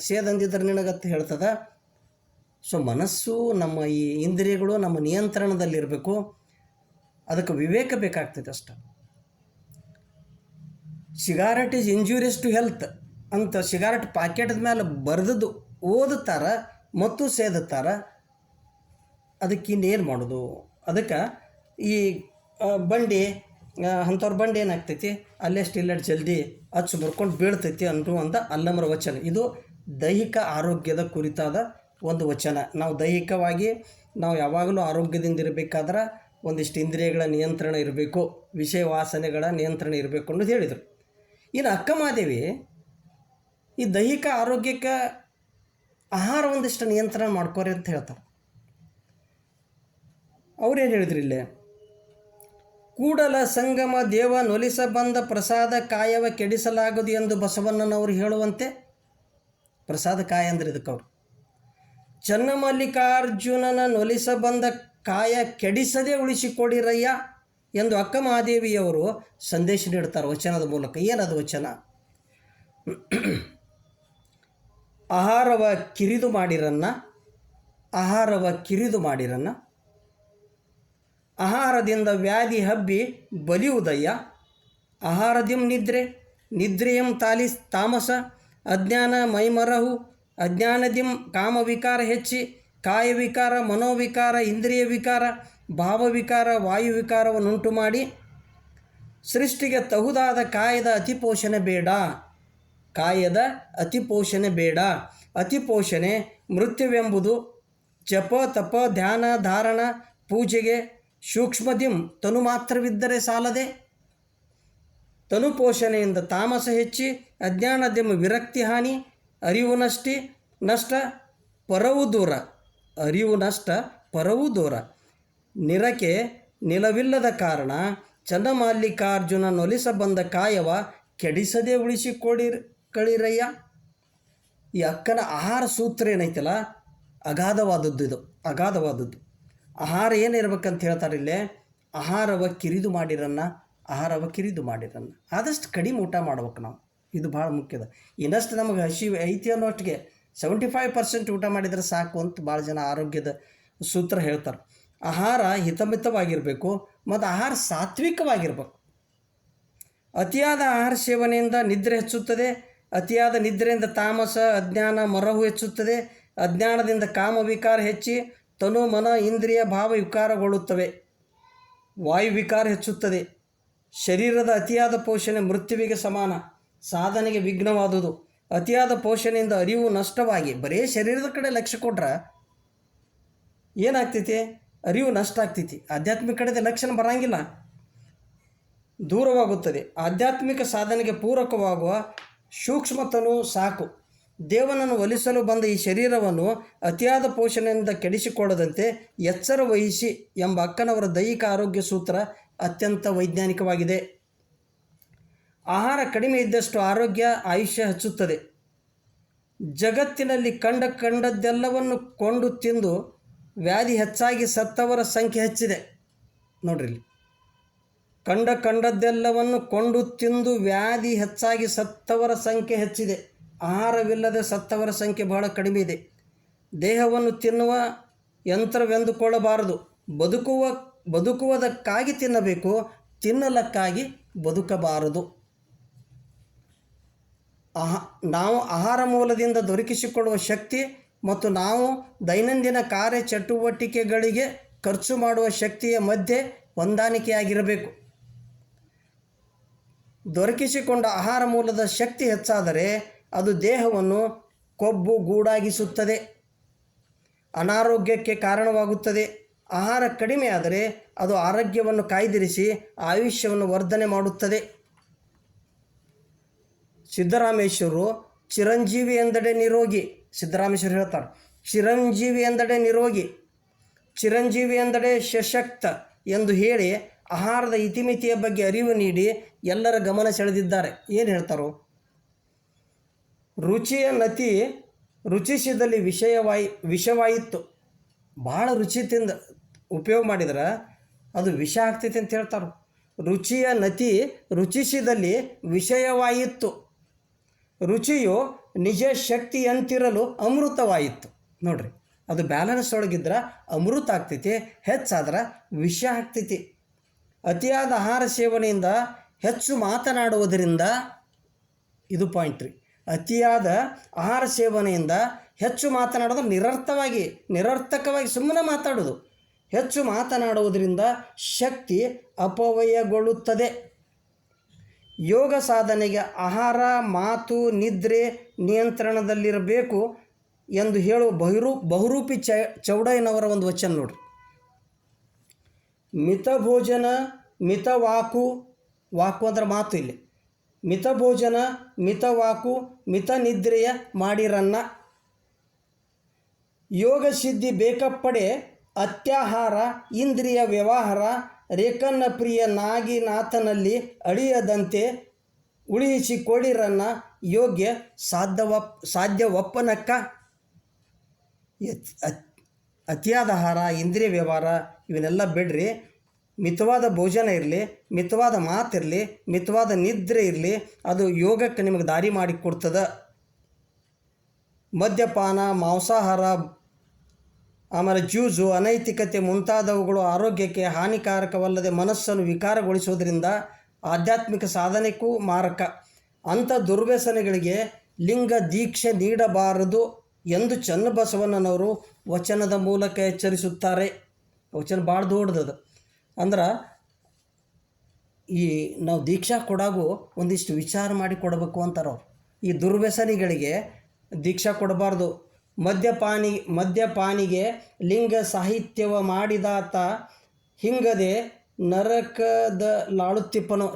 ಸೇದಂದಿದ್ರೆ ನಿನಗತ್ತೆ ಹೇಳ್ತದೆ. ಸೊ ಮನಸ್ಸು ನಮ್ಮ ಈ ಇಂದ್ರಿಯಗಳು ನಮ್ಮ ನಿಯಂತ್ರಣದಲ್ಲಿರಬೇಕು, ಅದಕ್ಕೆ ವಿವೇಕ ಬೇಕಾಗ್ತೈತೆ ಅಷ್ಟೆ. ಸಿಗಾರೆಟ್ ಈಸ್ ಇಂಜೂರಿಯಸ್ ಟು ಹೆಲ್ತ್ ಅಂತ ಸಿಗಾರೆಟ್ ಪ್ಯಾಕೆಟ್ದ ಮೇಲೆ ಬರೆದದ್ದು ಓದುತ್ತಾರೆ ಮತ್ತು ಸೇದುತ್ತಾರೆ. ಅದಕ್ಕೆ ಇನ್ನೇನು ಮಾಡೋದು? ಅದಕ್ಕೆ ಈ ಬಂಡಿ ಅಂಥವ್ರ ಬಂಡಿ ಏನಾಗ್ತೈತಿ, ಅಲ್ಲೆಷ್ಟು ಇಲ್ಲಷ್ಟು ಜಲ್ದಿ ಹಚ್ಚು ಬರ್ಕೊಂಡು ಬೀಳ್ತೈತಿ ಅನ್ನುವಂಥ ಅಲ್ಲಮರ ವಚನ. ಇದು ದೈಹಿಕ ಆರೋಗ್ಯದ ಕುರಿತಾದ ಒಂದು ವಚನ. ನಾವು ದೈಹಿಕವಾಗಿ ನಾವು ಯಾವಾಗಲೂ ಆರೋಗ್ಯದಿಂದ ಇರಬೇಕಾದ್ರೆ ಒಂದಿಷ್ಟು ಇಂದ್ರಿಯಗಳ ನಿಯಂತ್ರಣ ಇರಬೇಕು, ವಿಷಯ ವಾಸನೆಗಳ ನಿಯಂತ್ರಣ ಇರಬೇಕು ಅನ್ನೋದು ಹೇಳಿದರು. ಇನ್ನು ಅಕ್ಕಮಹಾದೇವಿ ಈ ದೈಹಿಕ ಆರೋಗ್ಯಕ್ಕೆ ಆಹಾರ ಒಂದಿಷ್ಟು ನಿಯಂತ್ರಣ ಮಾಡ್ಕೋರಿ ಅಂತ ಹೇಳ್ತಾರೆ. ಅವ್ರೇನು ಹೇಳಿದ್ರು ಇಲ್ಲೇ, ಕೂಡಲ ಸಂಗಮ ದೇವ ನೊಲಿಸ ಬಂದ ಪ್ರಸಾದ ಕಾಯವ ಕೆಡಿಸಲಾಗದು ಎಂದು ಬಸವಣ್ಣನವರು ಹೇಳುವಂತೆ, ಪ್ರಸಾದ ಕಾಯ ಅಂದರೆ ಇದಕ್ಕೆ ಅವರು ಚನ್ನಮಲ್ಲಿಕಾರ್ಜುನನ ನೊಲಿಸ ಬಂದ ಕಾಯ ಕೆಡಿಸದೆ ಉಳಿಸಿಕೊಡಿರಯ್ಯ ಎಂದು ಅಕ್ಕಮಹಾದೇವಿಯವರು ಸಂದೇಶ ನೀಡ್ತಾರೆ ವಚನದ ಮೂಲಕ. ಏನದು ವಚನ? ಆಹಾರವ ಕಿರಿದು ಮಾಡಿರನ್ನ ಆಹಾರದಿಂದ ವ್ಯಾಧಿ ಹಬ್ಬಿ ಬಲಿಯುವುದಯ್ಯ. ಆಹಾರದಿಂ ನಿದ್ರೆಯಂ ತಾಮಸ, ಅಜ್ಞಾನ ಮೈಮರಹು, ಅಜ್ಞಾನದಿಂ ಕಾಮವಿಕಾರ ಹೆಚ್ಚಿ, ಕಾಯವಿಕಾರ ಮನೋವಿಕಾರ ಇಂದ್ರಿಯ ವಿಕಾರ ಭಾವವಿಕಾರ ವಾಯುವಿಕಾರವನ್ನುಂಟು ಮಾಡಿ ಸೃಷ್ಟಿಗೆ ತಹುದಾದ ಕಾಯದ ಅತಿಪೋಷಣೆ ಬೇಡ. ಅತಿಪೋಷಣೆ ಮೃತ್ಯುವೆಂಬುದು. ಜಪ ತಪ ಧ್ಯಾನ ಧಾರಣ ಪೂಜೆಗೆ ಸೂಕ್ಷ್ಮದಿಂ ತನು ಮಾತ್ರವಿದ್ದರೆ ಸಾಲದೆ. ತನು ಪೋಷಣೆಯಿಂದ ತಾಮಸ ಹೆಚ್ಚಿ, ಅಜ್ಞಾನದಿಂ ವಿರಕ್ತಿ ಹಾನಿ, ಅರಿವು ನಷ್ಟ ಪರವು ದೂರ. ನಿರಕೆ ನಿಲವಿಲ್ಲದ ಕಾರಣ ಚನ್ನಮಲ್ಲಿಕಾರ್ಜುನ ನೊಲಿಸ ಬಂದ ಕಾಯವ ಕೆಡಿಸದೆ ಕಳಿರಯ್ಯ. ಈ ಅಕ್ಕನ ಆಹಾರ ಸೂತ್ರ ಏನೈತಲ್ಲ ಅಗಾಧವಾದದ್ದು. ಆಹಾರ ಏನಿರ್ಬೇಕಂತ ಹೇಳ್ತಾರೆ ಇಲ್ಲೇ, ಆಹಾರವ ಕಿರಿದು ಮಾಡಿರನ್ನ ಆದಷ್ಟು ಕಡಿಮೆ ಊಟ ಮಾಡ್ಬೇಕು ನಾವು. ಇದು ಭಾಳ ಮುಖ್ಯದ. ಇನ್ನಷ್ಟು ನಮಗೆ ಹಸಿವು ಐತಿ ಅನ್ನೋಷ್ಟಿಗೆ 75% ಊಟ ಮಾಡಿದರೆ ಸಾಕು ಅಂತ ಭಾಳ ಜನ ಆರೋಗ್ಯದ ಸೂತ್ರ ಹೇಳ್ತಾರೆ. ಆಹಾರ ಹಿತಮಿತವಾಗಿರಬೇಕು ಮತ್ತು ಆಹಾರ ಸಾತ್ವಿಕವಾಗಿರ್ಬೇಕು. ಅತಿಯಾದ ಆಹಾರ ಸೇವನೆಯಿಂದ ನಿದ್ರೆ ಹೆಚ್ಚುತ್ತದೆ. ಅತಿಯಾದ ನಿದ್ರೆಯಿಂದ ತಾಮಸ ಅಜ್ಞಾನ ಮರಹು ಹೆಚ್ಚುತ್ತದೆ. ಅಜ್ಞಾನದಿಂದ ಕಾಮವಿಕಾರ ಹೆಚ್ಚಿ ತನು ಮನ ಇಂದ್ರಿಯ ಭಾವ ವಿಕಾರಗೊಳ್ಳುತ್ತವೆ. ವಾಯುವಿಕಾರ ಹೆಚ್ಚುತ್ತದೆ. ಶರೀರದ ಅತಿಯಾದ ಪೋಷಣೆ ಮೃತ್ಯುವಿಗೆ ಸಮಾನ, ಸಾಧನೆಗೆ ವಿಘ್ನವಾದುದು. ಅತಿಯಾದ ಪೋಷಣೆಯಿಂದ ಅರಿವು ನಷ್ಟವಾಗಿ ಬರೀ ಶರೀರದ ಕಡೆ ಲಕ್ಷ್ಯ ಕೊಟ್ರೆ ಏನಾಗ್ತೈತಿ? ಅರಿವು ನಷ್ಟ ಆಗ್ತೈತಿ. ಆಧ್ಯಾತ್ಮಿಕ ಕಡೆದ ಲಕ್ಷಣ ಬರೋಂಗಿಲ್ಲ, ದೂರವಾಗುತ್ತದೆ. ಆಧ್ಯಾತ್ಮಿಕ ಸಾಧನೆಗೆ ಪೂರಕವಾಗುವ ಸೂಕ್ಷ್ಮತನು ಸಾಕು. ದೇವನನ್ನು ಒಲಿಸಲು ಬಂದ ಈ ಶರೀರವನ್ನು ಅತಿಯಾದ ಪೋಷಣೆಯಿಂದ ಕೆಡಿಸಿಕೊಳ್ಳದಂತೆ ಎಚ್ಚರ ವಹಿಸಿ ಎಂಬ ಅಕ್ಕನವರ ದೈಹಿಕ ಆರೋಗ್ಯ ಸೂತ್ರ ಅತ್ಯಂತ ವೈಜ್ಞಾನಿಕವಾಗಿದೆ. ಆಹಾರ ಕಡಿಮೆ ಇದ್ದಷ್ಟು ಆರೋಗ್ಯ ಆಯುಷ್ಯ ಹೆಚ್ಚುತ್ತದೆ. ಜಗತ್ತಿನಲ್ಲಿ ಕಂಡದ್ದೆಲ್ಲವನ್ನು ಕೊಂಡು ತಿಂದು ವ್ಯಾಧಿ ಹೆಚ್ಚಾಗಿ ಸತ್ತವರ ಸಂಖ್ಯೆ ಹೆಚ್ಚಿದೆ. ನೋಡ್ರಿ, ಇಲ್ಲಿ ಕಂಡದ್ದೆಲ್ಲವನ್ನು ಕೊಂಡು ತಿಂದು ವ್ಯಾಧಿ ಹೆಚ್ಚಾಗಿ ಸತ್ತವರ ಸಂಖ್ಯೆ ಹೆಚ್ಚಿದೆ. ಆಹಾರವಿಲ್ಲದೆ ಸತ್ತವರ ಸಂಖ್ಯೆ ಬಹಳ ಕಡಿಮೆ ಇದೆ. ದೇಹವನ್ನು ತಿನ್ನುವ ಯಂತ್ರವೆಂದುಕೊಳ್ಳಬಾರದು. ಬದುಕುವುದಕ್ಕಾಗಿ ತಿನ್ನಬೇಕು, ತಿನ್ನಲಕ್ಕಾಗಿ ಬದುಕಬಾರದು. ನಾವು ಆಹಾರ ಮೂಲದಿಂದ ದೊರಕಿಸಿಕೊಳ್ಳುವ ಶಕ್ತಿ ಮತ್ತು ನಾವು ದೈನಂದಿನ ಕಾರ್ಯಚಟುವಟಿಕೆಗಳಿಗೆ ಖರ್ಚು ಮಾಡುವ ಶಕ್ತಿಯ ಮಧ್ಯೆ ಹೊಂದಾಣಿಕೆಯಾಗಿರಬೇಕು. ದೊರಕಿಸಿಕೊಂಡ ಆಹಾರ ಮೂಲದ ಶಕ್ತಿ ಹೆಚ್ಚಾದರೆ ಅದು ದೇಹವನ್ನು ಕೊಬ್ಬು ಗೂಡಾಗಿಸುತ್ತದೆ, ಅನಾರೋಗ್ಯಕ್ಕೆ ಕಾರಣವಾಗುತ್ತದೆ. ಆಹಾರ ಕಡಿಮೆ ಆದರೆ ಅದು ಆರೋಗ್ಯವನ್ನು ಕಾಯ್ದಿರಿಸಿ ಆಯುಷ್ಯವನ್ನು ವರ್ಧನೆ ಮಾಡುತ್ತದೆ. ಸಿದ್ದರಾಮೇಶ್ವರರು ಚಿರಂಜೀವಿ ಎಂದಡೆ ನಿರೋಗಿ, ಸಿದ್ದರಾಮೇಶ್ವರ ಹೇಳ್ತಾರೆ, ಚಿರಂಜೀವಿ ಎಂದಡೆ ನಿರೋಗಿ, ಚಿರಂಜೀವಿ ಎಂದಡೆ ಸಶಕ್ತ ಎಂದು ಹೇಳಿ ಆಹಾರದ ಇತಿಮಿತಿಯ ಬಗ್ಗೆ ಅರಿವು ನೀಡಿ ಎಲ್ಲರ ಗಮನ ಸೆಳೆದಿದ್ದಾರೆ. ಏನು ಹೇಳ್ತಾರೋ, ರುಚಿಯ ನತಿ ರುಚಿಸಿದಲ್ಲಿ ವಿಷವಾಯಿತು. ಭಾಳ ರುಚಿ ತಿಂದು ಉಪಯೋಗ ಮಾಡಿದ್ರೆ ಅದು ವಿಷ ಆಗ್ತೈತೆ ಅಂತ ಹೇಳ್ತಾರೆ. ರುಚಿಯ ನತಿ ರುಚಿಸಿದಲ್ಲಿ ವಿಷಯವಾಯಿತು, ರುಚಿಯು ನಿಜ ಶಕ್ತಿಯಂತಿರಲು ಅಮೃತವಾಯಿತು. ನೋಡ್ರಿ, ಅದು ಬ್ಯಾಲೆನ್ಸ್ ಒಳಗಿದ್ರೆ ಅಮೃತ ಆಗ್ತೈತಿ, ಹೆಚ್ಚಾದ್ರೆ ವಿಷ ಆಗ್ತೈತಿ. ಅತಿಯಾದ ಆಹಾರ ಸೇವನೆಯಿಂದ ಹೆಚ್ಚು ಮಾತನಾಡುವುದರಿಂದ, ಇದು ಪಾಯಿಂಟ್ ರೀ, ಅತಿಯಾದ ಆಹಾರ ಸೇವನೆಯಿಂದ ಹೆಚ್ಚು ಮಾತನಾಡೋದು ನಿರರ್ಥಕವಾಗಿ ಸುಮ್ಮನೆ ಮಾತಾಡೋದು. ಹೆಚ್ಚು ಮಾತನಾಡುವುದರಿಂದ ಶಕ್ತಿ ಅಪವ್ಯಯಗೊಳ್ಳುತ್ತದೆ. ಯೋಗ ಸಾಧನೆಗೆ ಆಹಾರ, ಮಾತು, ನಿದ್ರೆ ನಿಯಂತ್ರಣದಲ್ಲಿರಬೇಕು ಎಂದು ಹೇಳುವ ಬಹುರೂಪಿ ಚೌಡಯ್ಯನವರ ಒಂದು ವಚನ ನೋಡ್ರಿ. ಮಿತ ಭೋಜನ ಮಿತ ವಾಕು, ವಾಕು ಅಂದ್ರೆ ಮಾತು, ಇಲ್ಲಿ ಮಿತ ಭೋಜನ ಮಿತ ವಾಕು ಮಿತ ನಿದ್ರೆಯ ಮಾಡಿರನ್ನ. ಯೋಗ ಸಿದ್ಧಿ ಬೇಕಪ್ಪಡೆ ಅತ್ಯಾಹಾರ ಇಂದ್ರಿಯ ವ್ಯವಹಾರ ರೇಖನ್ನ ಪ್ರಿಯ ನಾಗಿನಾಥನಲ್ಲಿ ಅಳಿಯದಂತೆ ಉಳಿಸಿಕೊಡಿರನ್ನ ಯೋಗ್ಯ ಸಾಧ್ಯವಪ್ಪನಕ್ಕ. ಅತಿಯಾದ ಆಹಾರ, ಇಂದ್ರಿಯ ವ್ಯವಹಾರ ಇವನ್ನೆಲ್ಲ ಬಿಡ್ರಿ. ಮಿತವಾದ ಭೋಜನ ಇರಲಿ, ಮಿತವಾದ ಮಾತಿರಲಿ, ಮಿತವಾದ ನಿದ್ರೆ ಇರಲಿ, ಅದು ಯೋಗಕ್ಕೆ ನಿಮಗೆ ದಾರಿ ಮಾಡಿಕೊಡ್ತದೆ. ಮದ್ಯಪಾನ, ಮಾಂಸಾಹಾರ, ಆಮೇಲೆ ಜ್ಯೂಸು, ಅನೈತಿಕತೆ ಮುಂತಾದವುಗಳು ಆರೋಗ್ಯಕ್ಕೆ ಹಾನಿಕಾರಕವಲ್ಲದೆ ಮನಸ್ಸನ್ನು ವಿಕಾರಗೊಳಿಸುವುದರಿಂದ ಆಧ್ಯಾತ್ಮಿಕ ಸಾಧನೆಗೂ ಮಾರಕ. ಅಂಥ ದುರ್ವ್ಯಸನಗಳಿಗೆ ಲಿಂಗ ದೀಕ್ಷೆ ನೀಡಬಾರದು ಎಂದು ಚನ್ನಬಸವಣ್ಣನವರು ವಚನದ ಮೂಲಕ ಎಚ್ಚರಿಸುತ್ತಾರೆ. ವಚನ ಭಾಳ ದೊಡ್ಡದು. ಅಂದ್ರೆ ಈ ನಾವು ದೀಕ್ಷಾ ಕೊಡಾಗೂ ಒಂದಿಷ್ಟು ವಿಚಾರ ಮಾಡಿ ಕೊಡಬೇಕು ಅಂತಾರೆ ಅವ್ರು. ಈ ದುರ್ವ್ಯಸನಿಗಳಿಗೆ ದೀಕ್ಷಾ ಕೊಡಬಾರ್ದು. ಮದ್ಯಪಾನಿಗೆ ಲಿಂಗ ಸಾಹಿತ್ಯವ ಮಾಡಿದಾತ ಹಿಂಗದೆ ನರಕದ ಲಾಳುತ್ತಿಪ್ಪನು,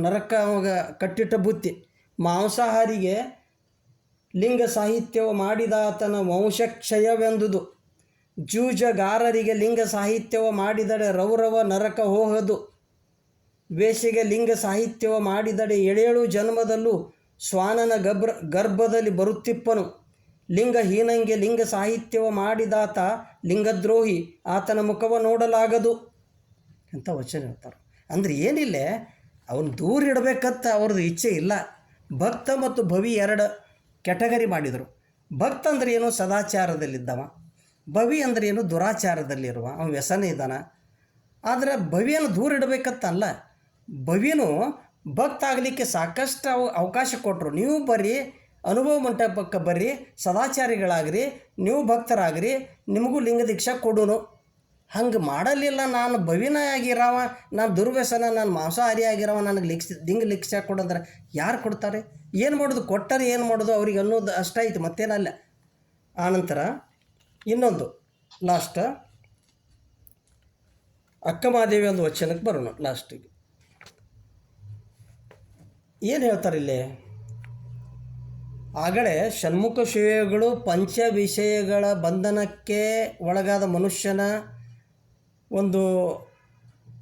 ನರಕ ಅವಾಗ ಕಟ್ಟಿಟ್ಟ ಬುತ್ತಿ. ಮಾಂಸಾಹಾರಿಗೆ ಲಿಂಗ ಸಾಹಿತ್ಯವ ಮಾಡಿದಾತನ ವಂಶಕ್ಷಯವೆಂದುದು. ಜೂಜಗಾರರಿಗೆ ಲಿಂಗ ಸಾಹಿತ್ಯವ ಮಾಡಿದಡೆ ರೌರವ ನರಕ ಹೋಗದು. ವೇಷೆಗೆ ಲಿಂಗ ಸಾಹಿತ್ಯವ ಮಾಡಿದಡೆ 7 ಜನ್ಮದಲ್ಲೂ ಶ್ವಾನನ ಗರ್ಭದಲ್ಲಿ ಬರುತ್ತಿಪ್ಪನು. ಲಿಂಗಹೀನಂಗೆ ಲಿಂಗ ಸಾಹಿತ್ಯವ ಮಾಡಿದಾತ ಲಿಂಗದ್ರೋಹಿ, ಆತನ ಮುಖವ ನೋಡಲಾಗದು ಅಂತ ವಚನ ಹೇಳ್ತಾರೆ. ಅಂದರೆ ಏನಿಲ್ಲ, ಅವನು ದೂರ ಇಡಬೇಕಂತ ಅವ್ರದ್ದು ಇಚ್ಛೆ ಇಲ್ಲ. ಭಕ್ತ ಮತ್ತು ಭವಿ 2 ಕ್ಯಾಟಗರಿ ಮಾಡಿದರು. ಭಕ್ತ ಅಂದ್ರೆ ಏನು, ಸದಾಚಾರದಲ್ಲಿದ್ದವ. ಭವಿ ಅಂದ್ರೆ ಏನು, ದುರಾಚಾರದಲ್ಲಿರುವ, ಅವನು ವ್ಯಸನ ಇದ್ದಾನ. ಆದರೆ ಭವಿಯನ್ನು ದೂರ ಇಡಬೇಕಂತ ಅಲ್ಲ, ಭವಿನೂ ಭಕ್ತ ಆಗಲಿಕ್ಕೆ ಸಾಕಷ್ಟು ಅವಕಾಶ ಕೊಟ್ಟರು. ನೀವು ಬರ್ರಿ, ಅನುಭವ ಮಂಟಪಕ್ಕೆ ಬರ್ರಿ, ಸದಾಚಾರಿಗಳಾಗ್ರಿ, ನೀವು ಭಕ್ತರಾಗ್ರಿ, ನಿಮಗೂ ಲಿಂಗ ದೀಕ್ಷಾ ಕೊಡೋನು. ಹಂಗೆ ಮಾಡಲಿಲ್ಲ, ನಾನು ಭವಿನ ಆಗಿರವ, ನಾನು ದುರ್ವ್ಯಸನ, ನಾನು ಮಾಂಸಾಹಾರಿ ಆಗಿರವ, ನನಗೆ ಲಿಂಗ ದೀಕ್ಷಾ ಕೊಡಂದ್ರೆ ಯಾರು ಕೊಡ್ತಾರೆ? ಏನು ಮಾಡೋದು, ಕೊಟ್ಟರೆ ಏನು ಮಾಡೋದು ಅವ್ರಿಗೆ ಅನ್ನೋದು ಅಷ್ಟೈತಿ, ಮತ್ತೇನಲ್ಲ. ಆನಂತರ ಇನ್ನೊಂದು ಲಾಸ್ಟ್ ಅಕ್ಕಮಹಾದೇವಿ ಒಂದು ವಚನಕ್ಕೆ ಬರೋಣ. ಲಾಸ್ಟಿಗೆ ಏನು ಹೇಳ್ತಾರೆ ಇಲ್ಲಿ, ಆಗಲೇ ಷಣ್ಮುಖ ಶಿವಗಳು ಪಂಚ ವಿಷಯಗಳ ಬಂಧನಕ್ಕೆ ಒಳಗಾದ ಮನುಷ್ಯನ ಒಂದು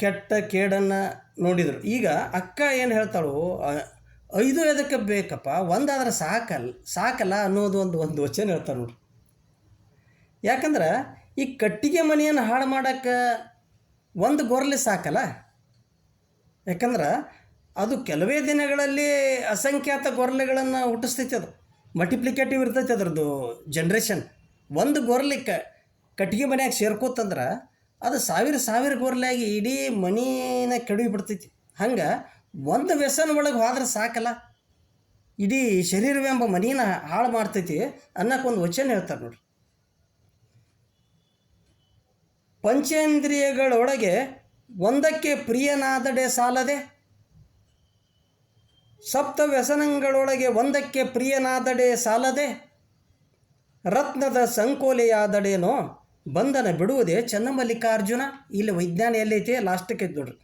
ಕೆಟ್ಟ ಕೇಡನ್ನು ನೋಡಿದರು. ಈಗ ಅಕ್ಕ ಏನು ಹೇಳ್ತಾಳು, 5 ಎದಕ್ಕೆ ಬೇಕಪ್ಪ, ಒಂದಾದ್ರೆ ಸಾಕಲ್ಲ ಅನ್ನೋದು ಒಂದು ವಚನ ಹೇಳ್ತಾರೆ ನೋಡ್ರಿ. ಯಾಕಂದ್ರೆ ಈ ಕಟ್ಟಿಗೆ ಮನೆಯನ್ನು ಹಾಳು ಮಾಡೋಕ್ಕೆ ಒಂದು ಗೊರಲೆ ಸಾಕಲ್ಲ. ಯಾಕಂದ್ರೆ ಅದು ಕೆಲವೇ ದಿನಗಳಲ್ಲಿ ಅಸಂಖ್ಯಾತ ಗೊರಲೆಗಳನ್ನು ಹುಟ್ಟಿಸ್ತೈತೆ. ಅದು ಮಲ್ಟಿಪ್ಲಿಕೇಟಿವ್ ಇರ್ತೈತೆ ಅದರದ್ದು ಜನ್ರೇಷನ್. ಒಂದು ಗೊರಲಿಕ್ಕೆ ಕಟ್ಟಿಗೆ ಮನೆಯಾಗ ಸೇರ್ಕೋತಂದ್ರೆ ಅದು ಸಾವಿರ ಗೊರಲೆಯಾಗಿ ಇಡೀ ಮನಿನ ಕೆಡವಿಬಿಡ್ತೈತಿ. ಹಂಗೆ ಒಂದು ವ್ಯಸನ ಒಳಗೆ ಹೋದ್ರೆ ಸಾಕಲ್ಲ, ಇಡೀ ಶರೀರವೆಂಬ ಮನಿನ ಹಾಳು ಮಾಡ್ತೈತಿ ಅನ್ನೋಕ್ಕೊಂದು ವಚನ ಹೇಳ್ತಾರೆ ನೋಡ್ರಿ. ಪಂಚೇಂದ್ರಿಯಗಳೊಳಗೆ ಒಂದಕ್ಕೆ ಪ್ರಿಯನಾದಡೆ ಸಾಲದೆ. ಸಪ್ತ ವ್ಯಸನಗಳೊಳಗೆ ಒಂದಕ್ಕೆ ಪ್ರಿಯನಾದಡೆ ಸಾಲದೆ ರತ್ನದ ಸಂಕೋಲೆಯಾದಡೇನೋ ಬಂಧನ ಬಿಡುವುದೇ ಚನ್ನಮಲ್ಲಿಕಾರ್ಜುನ. ಇಲ್ಲಿ ವಿಜ್ಞಾನ ಎಲ್ಲೈತಿ ಲಾಸ್ಟಕ್ಕೆ ನೋಡ್ರಿ.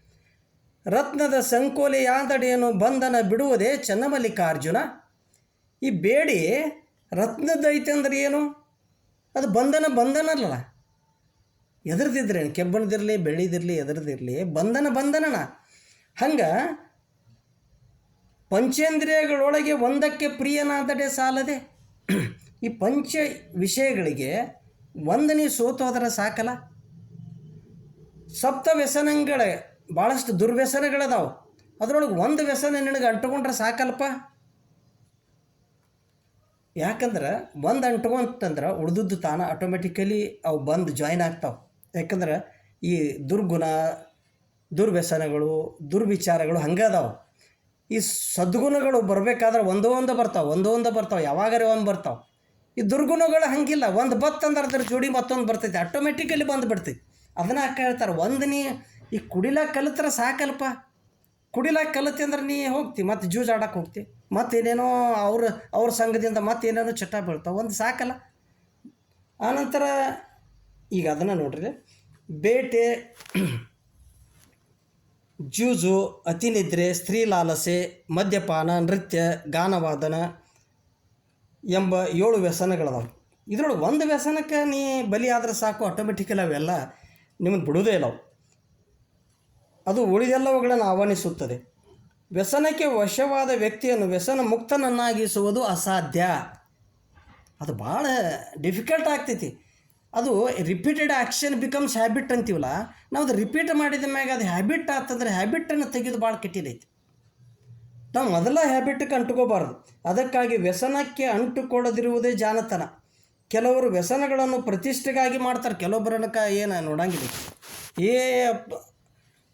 ರತ್ನದ ಸಂಕೋಲೆಯಾದಡೇನು ಬಂಧನ ಬಿಡುವುದೇ ಚನ್ನಮಲ್ಲಿಕಾರ್ಜುನ. ಈ ಬೇಡಿ ರತ್ನದೈತೆ ಅಂದ್ರೆ ಏನು? ಅದು ಬಂಧನ ಅಲ್ಲ. ಎದುರ್ದಿದ್ರೇನು, ಕೆಬ್ಬಣದಿರಲಿ ಬೆಳ್ಳಿದಿರಲಿ ಎದುರ್ದಿರಲಿ ಬಂಧನನ. ಹಂಗೆ ಪಂಚೇಂದ್ರಿಯಗಳೊಳಗೆ ಒಂದಕ್ಕೆ ಪ್ರಿಯನಾದಡೆ ಸಾಲದೆ. ಈ ಪಂಚ ವಿಷಯಗಳಿಗೆ ಒಂದು ನೀ ಸೋತು ಹೋದ್ರೆ ಸಾಕಲ್ಲ. ಸಪ್ತ ವ್ಯಸನಗಳೇ ಭಾಳಷ್ಟು ದುರ್ವ್ಯಸನಗಳದಾವು, ಅದರೊಳಗೆ ಒಂದು ವ್ಯಸನ ನಿನಗೆ ಅಂಟ್ಕೊಂಡ್ರೆ ಸಾಕಲ್ಪ. ಯಾಕಂದ್ರೆ ಒಂದು ಅಂಟ್ಕೊಂತಂದ್ರೆ ಉಳಿದದ್ದು ತಾನು ಆಟೋಮೆಟಿಕಲಿ ಅವು ಬಂದು ಜಾಯ್ನ್ ಆಗ್ತಾವೆ. ಯಾಕಂದ್ರೆ ಈ ದುರ್ಗುಣ, ದುರ್ವ್ಯಸನಗಳು, ದುರ್ವಿಚಾರಗಳು ಹಂಗೆ ಅದಾವೆ. ಈ ಸದ್ಗುಣಗಳು ಬರಬೇಕಾದ್ರೆ ಒಂದೋ ಬರ್ತಾವೆ, ಯಾವಾಗಾರೆ ಒಂದು ಬರ್ತಾವೆ. ಈ ದುರ್ಗುಣಗಳು ಹಂಗಿಲ್ಲ, ಒಂದು ಬತ್ತಂದ್ರೆ ಅದ್ರ ಜೋಡಿ ಮತ್ತೊಂದು ಬರ್ತೈತಿ, ಆಟೋಮೆಟಿಕಲಿ ಬಂದು ಬಿಡ್ತೈತಿ. ಅದನ್ನು ಅಕ್ಕ ಹೇಳ್ತಾರೆ, ಒಂದು ನೀ ಈ ಕುಡಿಲಾಕ ಕಲಿತ್ರೆ ಸಾಕಲ್ಪ. ಕುಡಿಲಾಕ ಕಲಿತೆ ಅಂದ್ರೆ ನೀ ಹೋಗ್ತಿ ಮತ್ತು ಜೂಜ್ ಆಡಕ್ಕೆ ಹೋಗ್ತಿ, ಮತ್ತೇನೇನೋ ಅವ್ರ ಸಂಘದಿಂದ ಮತ್ತೇನೇನೋ ಚಟ ಬೀಳ್ತಾವೆ, ಒಂದು ಸಾಕಲ್ಲ. ಆನಂತರ ಈಗ ಅದನ್ನು ನೋಡ್ರಿ, ಬೇಟೆ, ಜೂಜು, ಅತಿನಿದ್ರೆ, ಸ್ತ್ರೀ ಲಾಲಸೆ, ಮದ್ಯಪಾನ, ನೃತ್ಯ, ಗಾನವಾದನ ಎಂಬ 7 ವ್ಯಸನಗಳದಾವೆ. ಇದರೊಳಗೆ ಒಂದು ವ್ಯಸನಕ್ಕೆ ನೀ ಬಲಿ ಆದ್ರೆ ಸಾಕು, ಆಟೋಮೆಟಿಕಲಿ ಅವೆಲ್ಲ ನಿಮಗೆ ಬಿಡೋದೇ ಇಲ್ಲ. ಅದು ಉಳಿದೆಲ್ಲವುಗಳನ್ನು ಆಹ್ವಾನಿಸುತ್ತದೆ. ವ್ಯಸನಕ್ಕೆ ವಶವಾದ ವ್ಯಕ್ತಿಯನ್ನು ವ್ಯಸನ ಮುಕ್ತನನ್ನಾಗಿಸುವುದು ಅಸಾಧ್ಯ. ಅದು ಭಾಳ ಡಿಫಿಕಲ್ಟ್ ಆಗ್ತೈತಿ. ಅದು ರಿಪೀಟೆಡ್ ಆ್ಯಕ್ಷನ್ ಬಿಕಮ್ಸ್ ಹ್ಯಾಬಿಟ್ ಅಂತೀವಲ್ಲ, ನಾವು ಅದು ರಿಪೀಟ್ ಮಾಡಿದ ಮ್ಯಾಗ ಅದು ಹ್ಯಾಬಿಟ್ ಆಗ್ತಂದ್ರೆ ಹ್ಯಾಬಿಟನ್ನು ತೆಗೆದು ಭಾಳ ಕೆಟ್ಟಿದೈತಿ. ನಾವು ಮೊದಲ ಹ್ಯಾಬಿಟ್ಗೆ ಅಂಟುಕೋಬಾರ್ದು. ಅದಕ್ಕಾಗಿ ವ್ಯಸನಕ್ಕೆ ಅಂಟುಕೊಡದಿರುವುದೇ ಜಾಣತನ. ಕೆಲವರು ವ್ಯಸನಗಳನ್ನು ಪ್ರತಿಷ್ಠೆಗಾಗಿ ಮಾಡ್ತಾರೆ, ಕೆಲವೊಬ್ಬರನಕ ಏನು ನೋಡಂಗಿಲ್ಲ.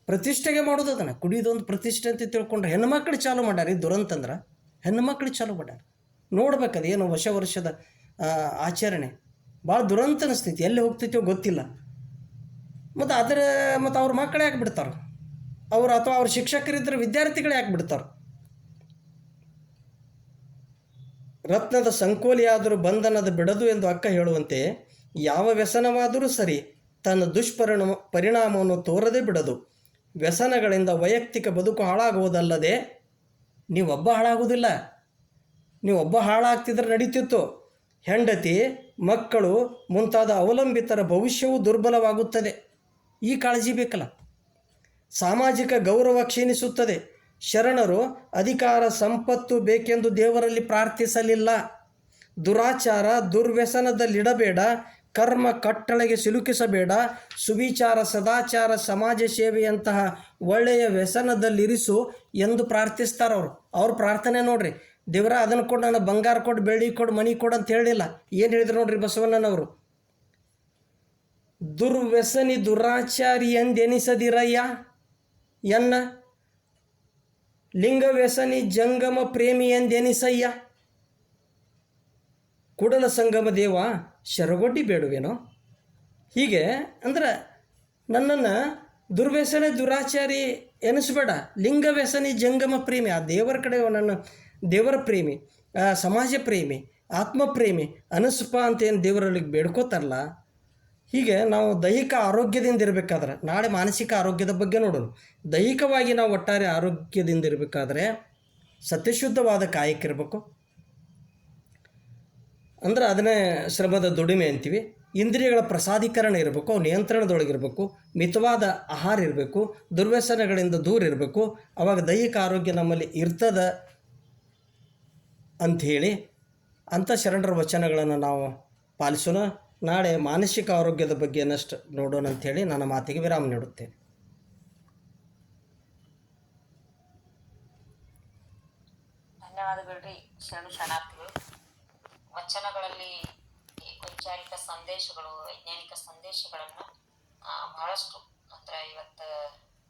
ಪ್ರತಿಷ್ಠೆಗೆ ಮಾಡೋದು ಅದನ್ನು, ಕುಡಿಯೋದೊಂದು ಪ್ರತಿಷ್ಠೆ ಅಂತ ತಿಳ್ಕೊಂಡ್ರೆ ಹೆಣ್ಮಕ್ಳು ಚಾಲು ಮಾಡ್ಯಾರ. ಈ ದುರಂತಂದ್ರೆ ಹೆಣ್ಮಕ್ಳು ಚಾಲು ಮಾಡ್ಯಾರ. ನೋಡ್ಬೇಕದು ಏನು ವರ್ಷದ ಆಚರಣೆ ಭಾಳ ದುರಂತ ಅನಿಸ್ತೈತಿ. ಎಲ್ಲಿ ಹೋಗ್ತೈತೋ ಗೊತ್ತಿಲ್ಲ. ಮತ್ತು ಅವ್ರ ಮಕ್ಕಳು ಯಾಕೆ ಬಿಡ್ತಾರೆ, ಅಥವಾ ಅವ್ರ ಶಿಕ್ಷಕರಿದ್ದರೆ ವಿದ್ಯಾರ್ಥಿಗಳು ಯಾಕೆ ಬಿಡ್ತಾರೆ? ರತ್ನದ ಸಂಕೋಲಿಯಾದರೂ ಬಂಧನದ ಬಿಡದು ಎಂದು ಅಕ್ಕ ಹೇಳುವಂತೆ ಯಾವ ವ್ಯಸನವಾದರೂ ಸರಿ ತನ್ನ ಪರಿಣಾಮವನ್ನು ತೋರದೆ ಬಿಡದು. ವ್ಯಸನಗಳಿಂದ ವೈಯಕ್ತಿಕ ಬದುಕು ಹಾಳಾಗುವುದಲ್ಲದೆ ನೀವೊಬ್ಬ ಹಾಳಾಗುವುದಿಲ್ಲ. ನೀವೊಬ್ಬ ಹಾಳಾಗ್ತಿದ್ರೆ ನಡೀತಿತ್ತು. ಹೆಂಡತಿ, ಮಕ್ಕಳು ಮುಂತಾದ ಅವಲಂಬಿತರ ಭವಿಷ್ಯವೂ ದುರ್ಬಲವಾಗುತ್ತದೆ. ಈ ಕಾಳಜಿ ಬೇಕಲ್ಲ. ಸಾಮಾಜಿಕ ಗೌರವ ಕ್ಷೀಣಿಸುತ್ತದೆ. ಶರಣರು ಅಧಿಕಾರ ಸಂಪತ್ತು ಬೇಕೆಂದು ದೇವರಲ್ಲಿ ಪ್ರಾರ್ಥಿಸಲಿಲ್ಲ. ದುರಾಚಾರ ದುರ್ವ್ಯಸನದಲ್ಲಿಡಬೇಡ, ಕರ್ಮ ಕಟ್ಟಳೆಗೆ ಸಿಲುಕಿಸಬೇಡ, ಸುವಿಚಾರ ಸದಾಚಾರ ಸಮಾಜ ಸೇವೆಯಂತಹ ಒಳ್ಳೆಯ ವ್ಯಸನದಲ್ಲಿರಿಸು ಎಂದು ಪ್ರಾರ್ಥಿಸ್ತಾರೆ ಅವರು. ಅವ್ರ ಪ್ರಾರ್ಥನೆ ನೋಡ್ರಿ, ದೇವರ ಅದನ್ನು ಕೊಡು, ನಾನು ಬಂಗಾರ ಕೊಡು, ಬೆಳ್ಳಿ ಕೊಡು, ಮನಿ ಕೊಡು ಅಂತ ಹೇಳಿಲ್ಲ. ಏನು ಹೇಳಿದ್ರು ನೋಡ್ರಿ ಬಸವಣ್ಣನವರು? ದುರ್ವ್ಯಸನಿ ದುರಾಚಾರಿ ಎಂದೆನಿಸದಿರಯ್ಯ ಎನ್ನ, ಲಿಂಗ ವ್ಯಸನಿ ಜಂಗಮ ಪ್ರೇಮಿ ಎಂದೆನಿಸಯ್ಯ. ಕೂಡಲ ಸಂಗಮ ದೇವ ಶರಗೊಡ್ಡಿ ಬೇಡುವೇನೋ. ಹೀಗೆ ಅಂದ್ರೆ ನನ್ನನ್ನು ದುರ್ವ್ಯಸನಿ ದುರಾಚಾರಿ ಎನಿಸ್ಬೇಡ, ಲಿಂಗ ವ್ಯಸನಿ ಜಂಗಮ ಪ್ರೇಮಿ, ಆ ದೇವರ ಕಡೆ ನನ್ನ ದೇವರ ಪ್ರೇಮಿ, ಸಮಾಜ ಪ್ರೇಮಿ, ಆತ್ಮ ಪ್ರೇಮಿ ಅನಿಸ್ಪ ಅಂತ ಏನು ದೇವರಲ್ಲಿ ಬೇಡ್ಕೋತಾರಲ್ಲ. ಹೀಗೆ ನಾವು ದೈಹಿಕ ಆರೋಗ್ಯದಿಂದ ಇರಬೇಕಾದ್ರೆ, ನಾಳೆ ಮಾನಸಿಕ ಆರೋಗ್ಯದ ಬಗ್ಗೆ ನೋಡೋಣ. ದೈಹಿಕವಾಗಿ ನಾವು ಒಟ್ಟಾರೆ ಆರೋಗ್ಯದಿಂದ ಇರಬೇಕಾದ್ರೆ ಸತ್ಯಶುದ್ಧವಾದ ಕಾಯಕ್ಕಿರಬೇಕು. ಅಂದ್ರೆ ಅದನ್ನೇ ಶ್ರಮದ ದುಡಿಮೆ ಅಂತೀವಿ. ಇಂದ್ರಿಯಗಳ ಪ್ರಸಾದೀಕರಣ ಇರಬೇಕು, ಅವು ನಿಯಂತ್ರಣದೊಳಗಿರಬೇಕು, ಮಿತವಾದ ಆಹಾರ ಇರಬೇಕು, ದುರ್ವ್ಯಸನಗಳಿಂದ ದೂರ ಇರಬೇಕು. ಆವಾಗ ದೈಹಿಕ ಆರೋಗ್ಯ ನಮ್ಮಲ್ಲಿ ಇರ್ತದ ಅಂಥೇಳಿ ಅಂಥ ಶರಣರ ವಚನಗಳನ್ನು ನಾವು ಪಾಲಿಸೋಣ. ನಾಳೆ ಮಾನಸಿಕ ಆರೋಗ್ಯದ ಬಗ್ಗೆ ಏನಷ್ಟು ನೋಡೋಣ ಅಂಥೇಳಿ ನನ್ನ ಮಾತಿಗೆ ವಿರಾಮ ನೀಡುತ್ತೇನೆ. ಧನ್ಯವಾದಗಳು ರೀ ಶರಣಾರ್ಥಿಗಳು. ವಚನಗಳಲ್ಲಿ ಈ ವೈಚಾರಿಕ ಸಂದೇಶಗಳು, ವೈಜ್ಞಾನಿಕ ಸಂದೇಶಗಳನ್ನು ಬಹಳಷ್ಟು ಅಂದ್ರೆ ಇವತ್ತು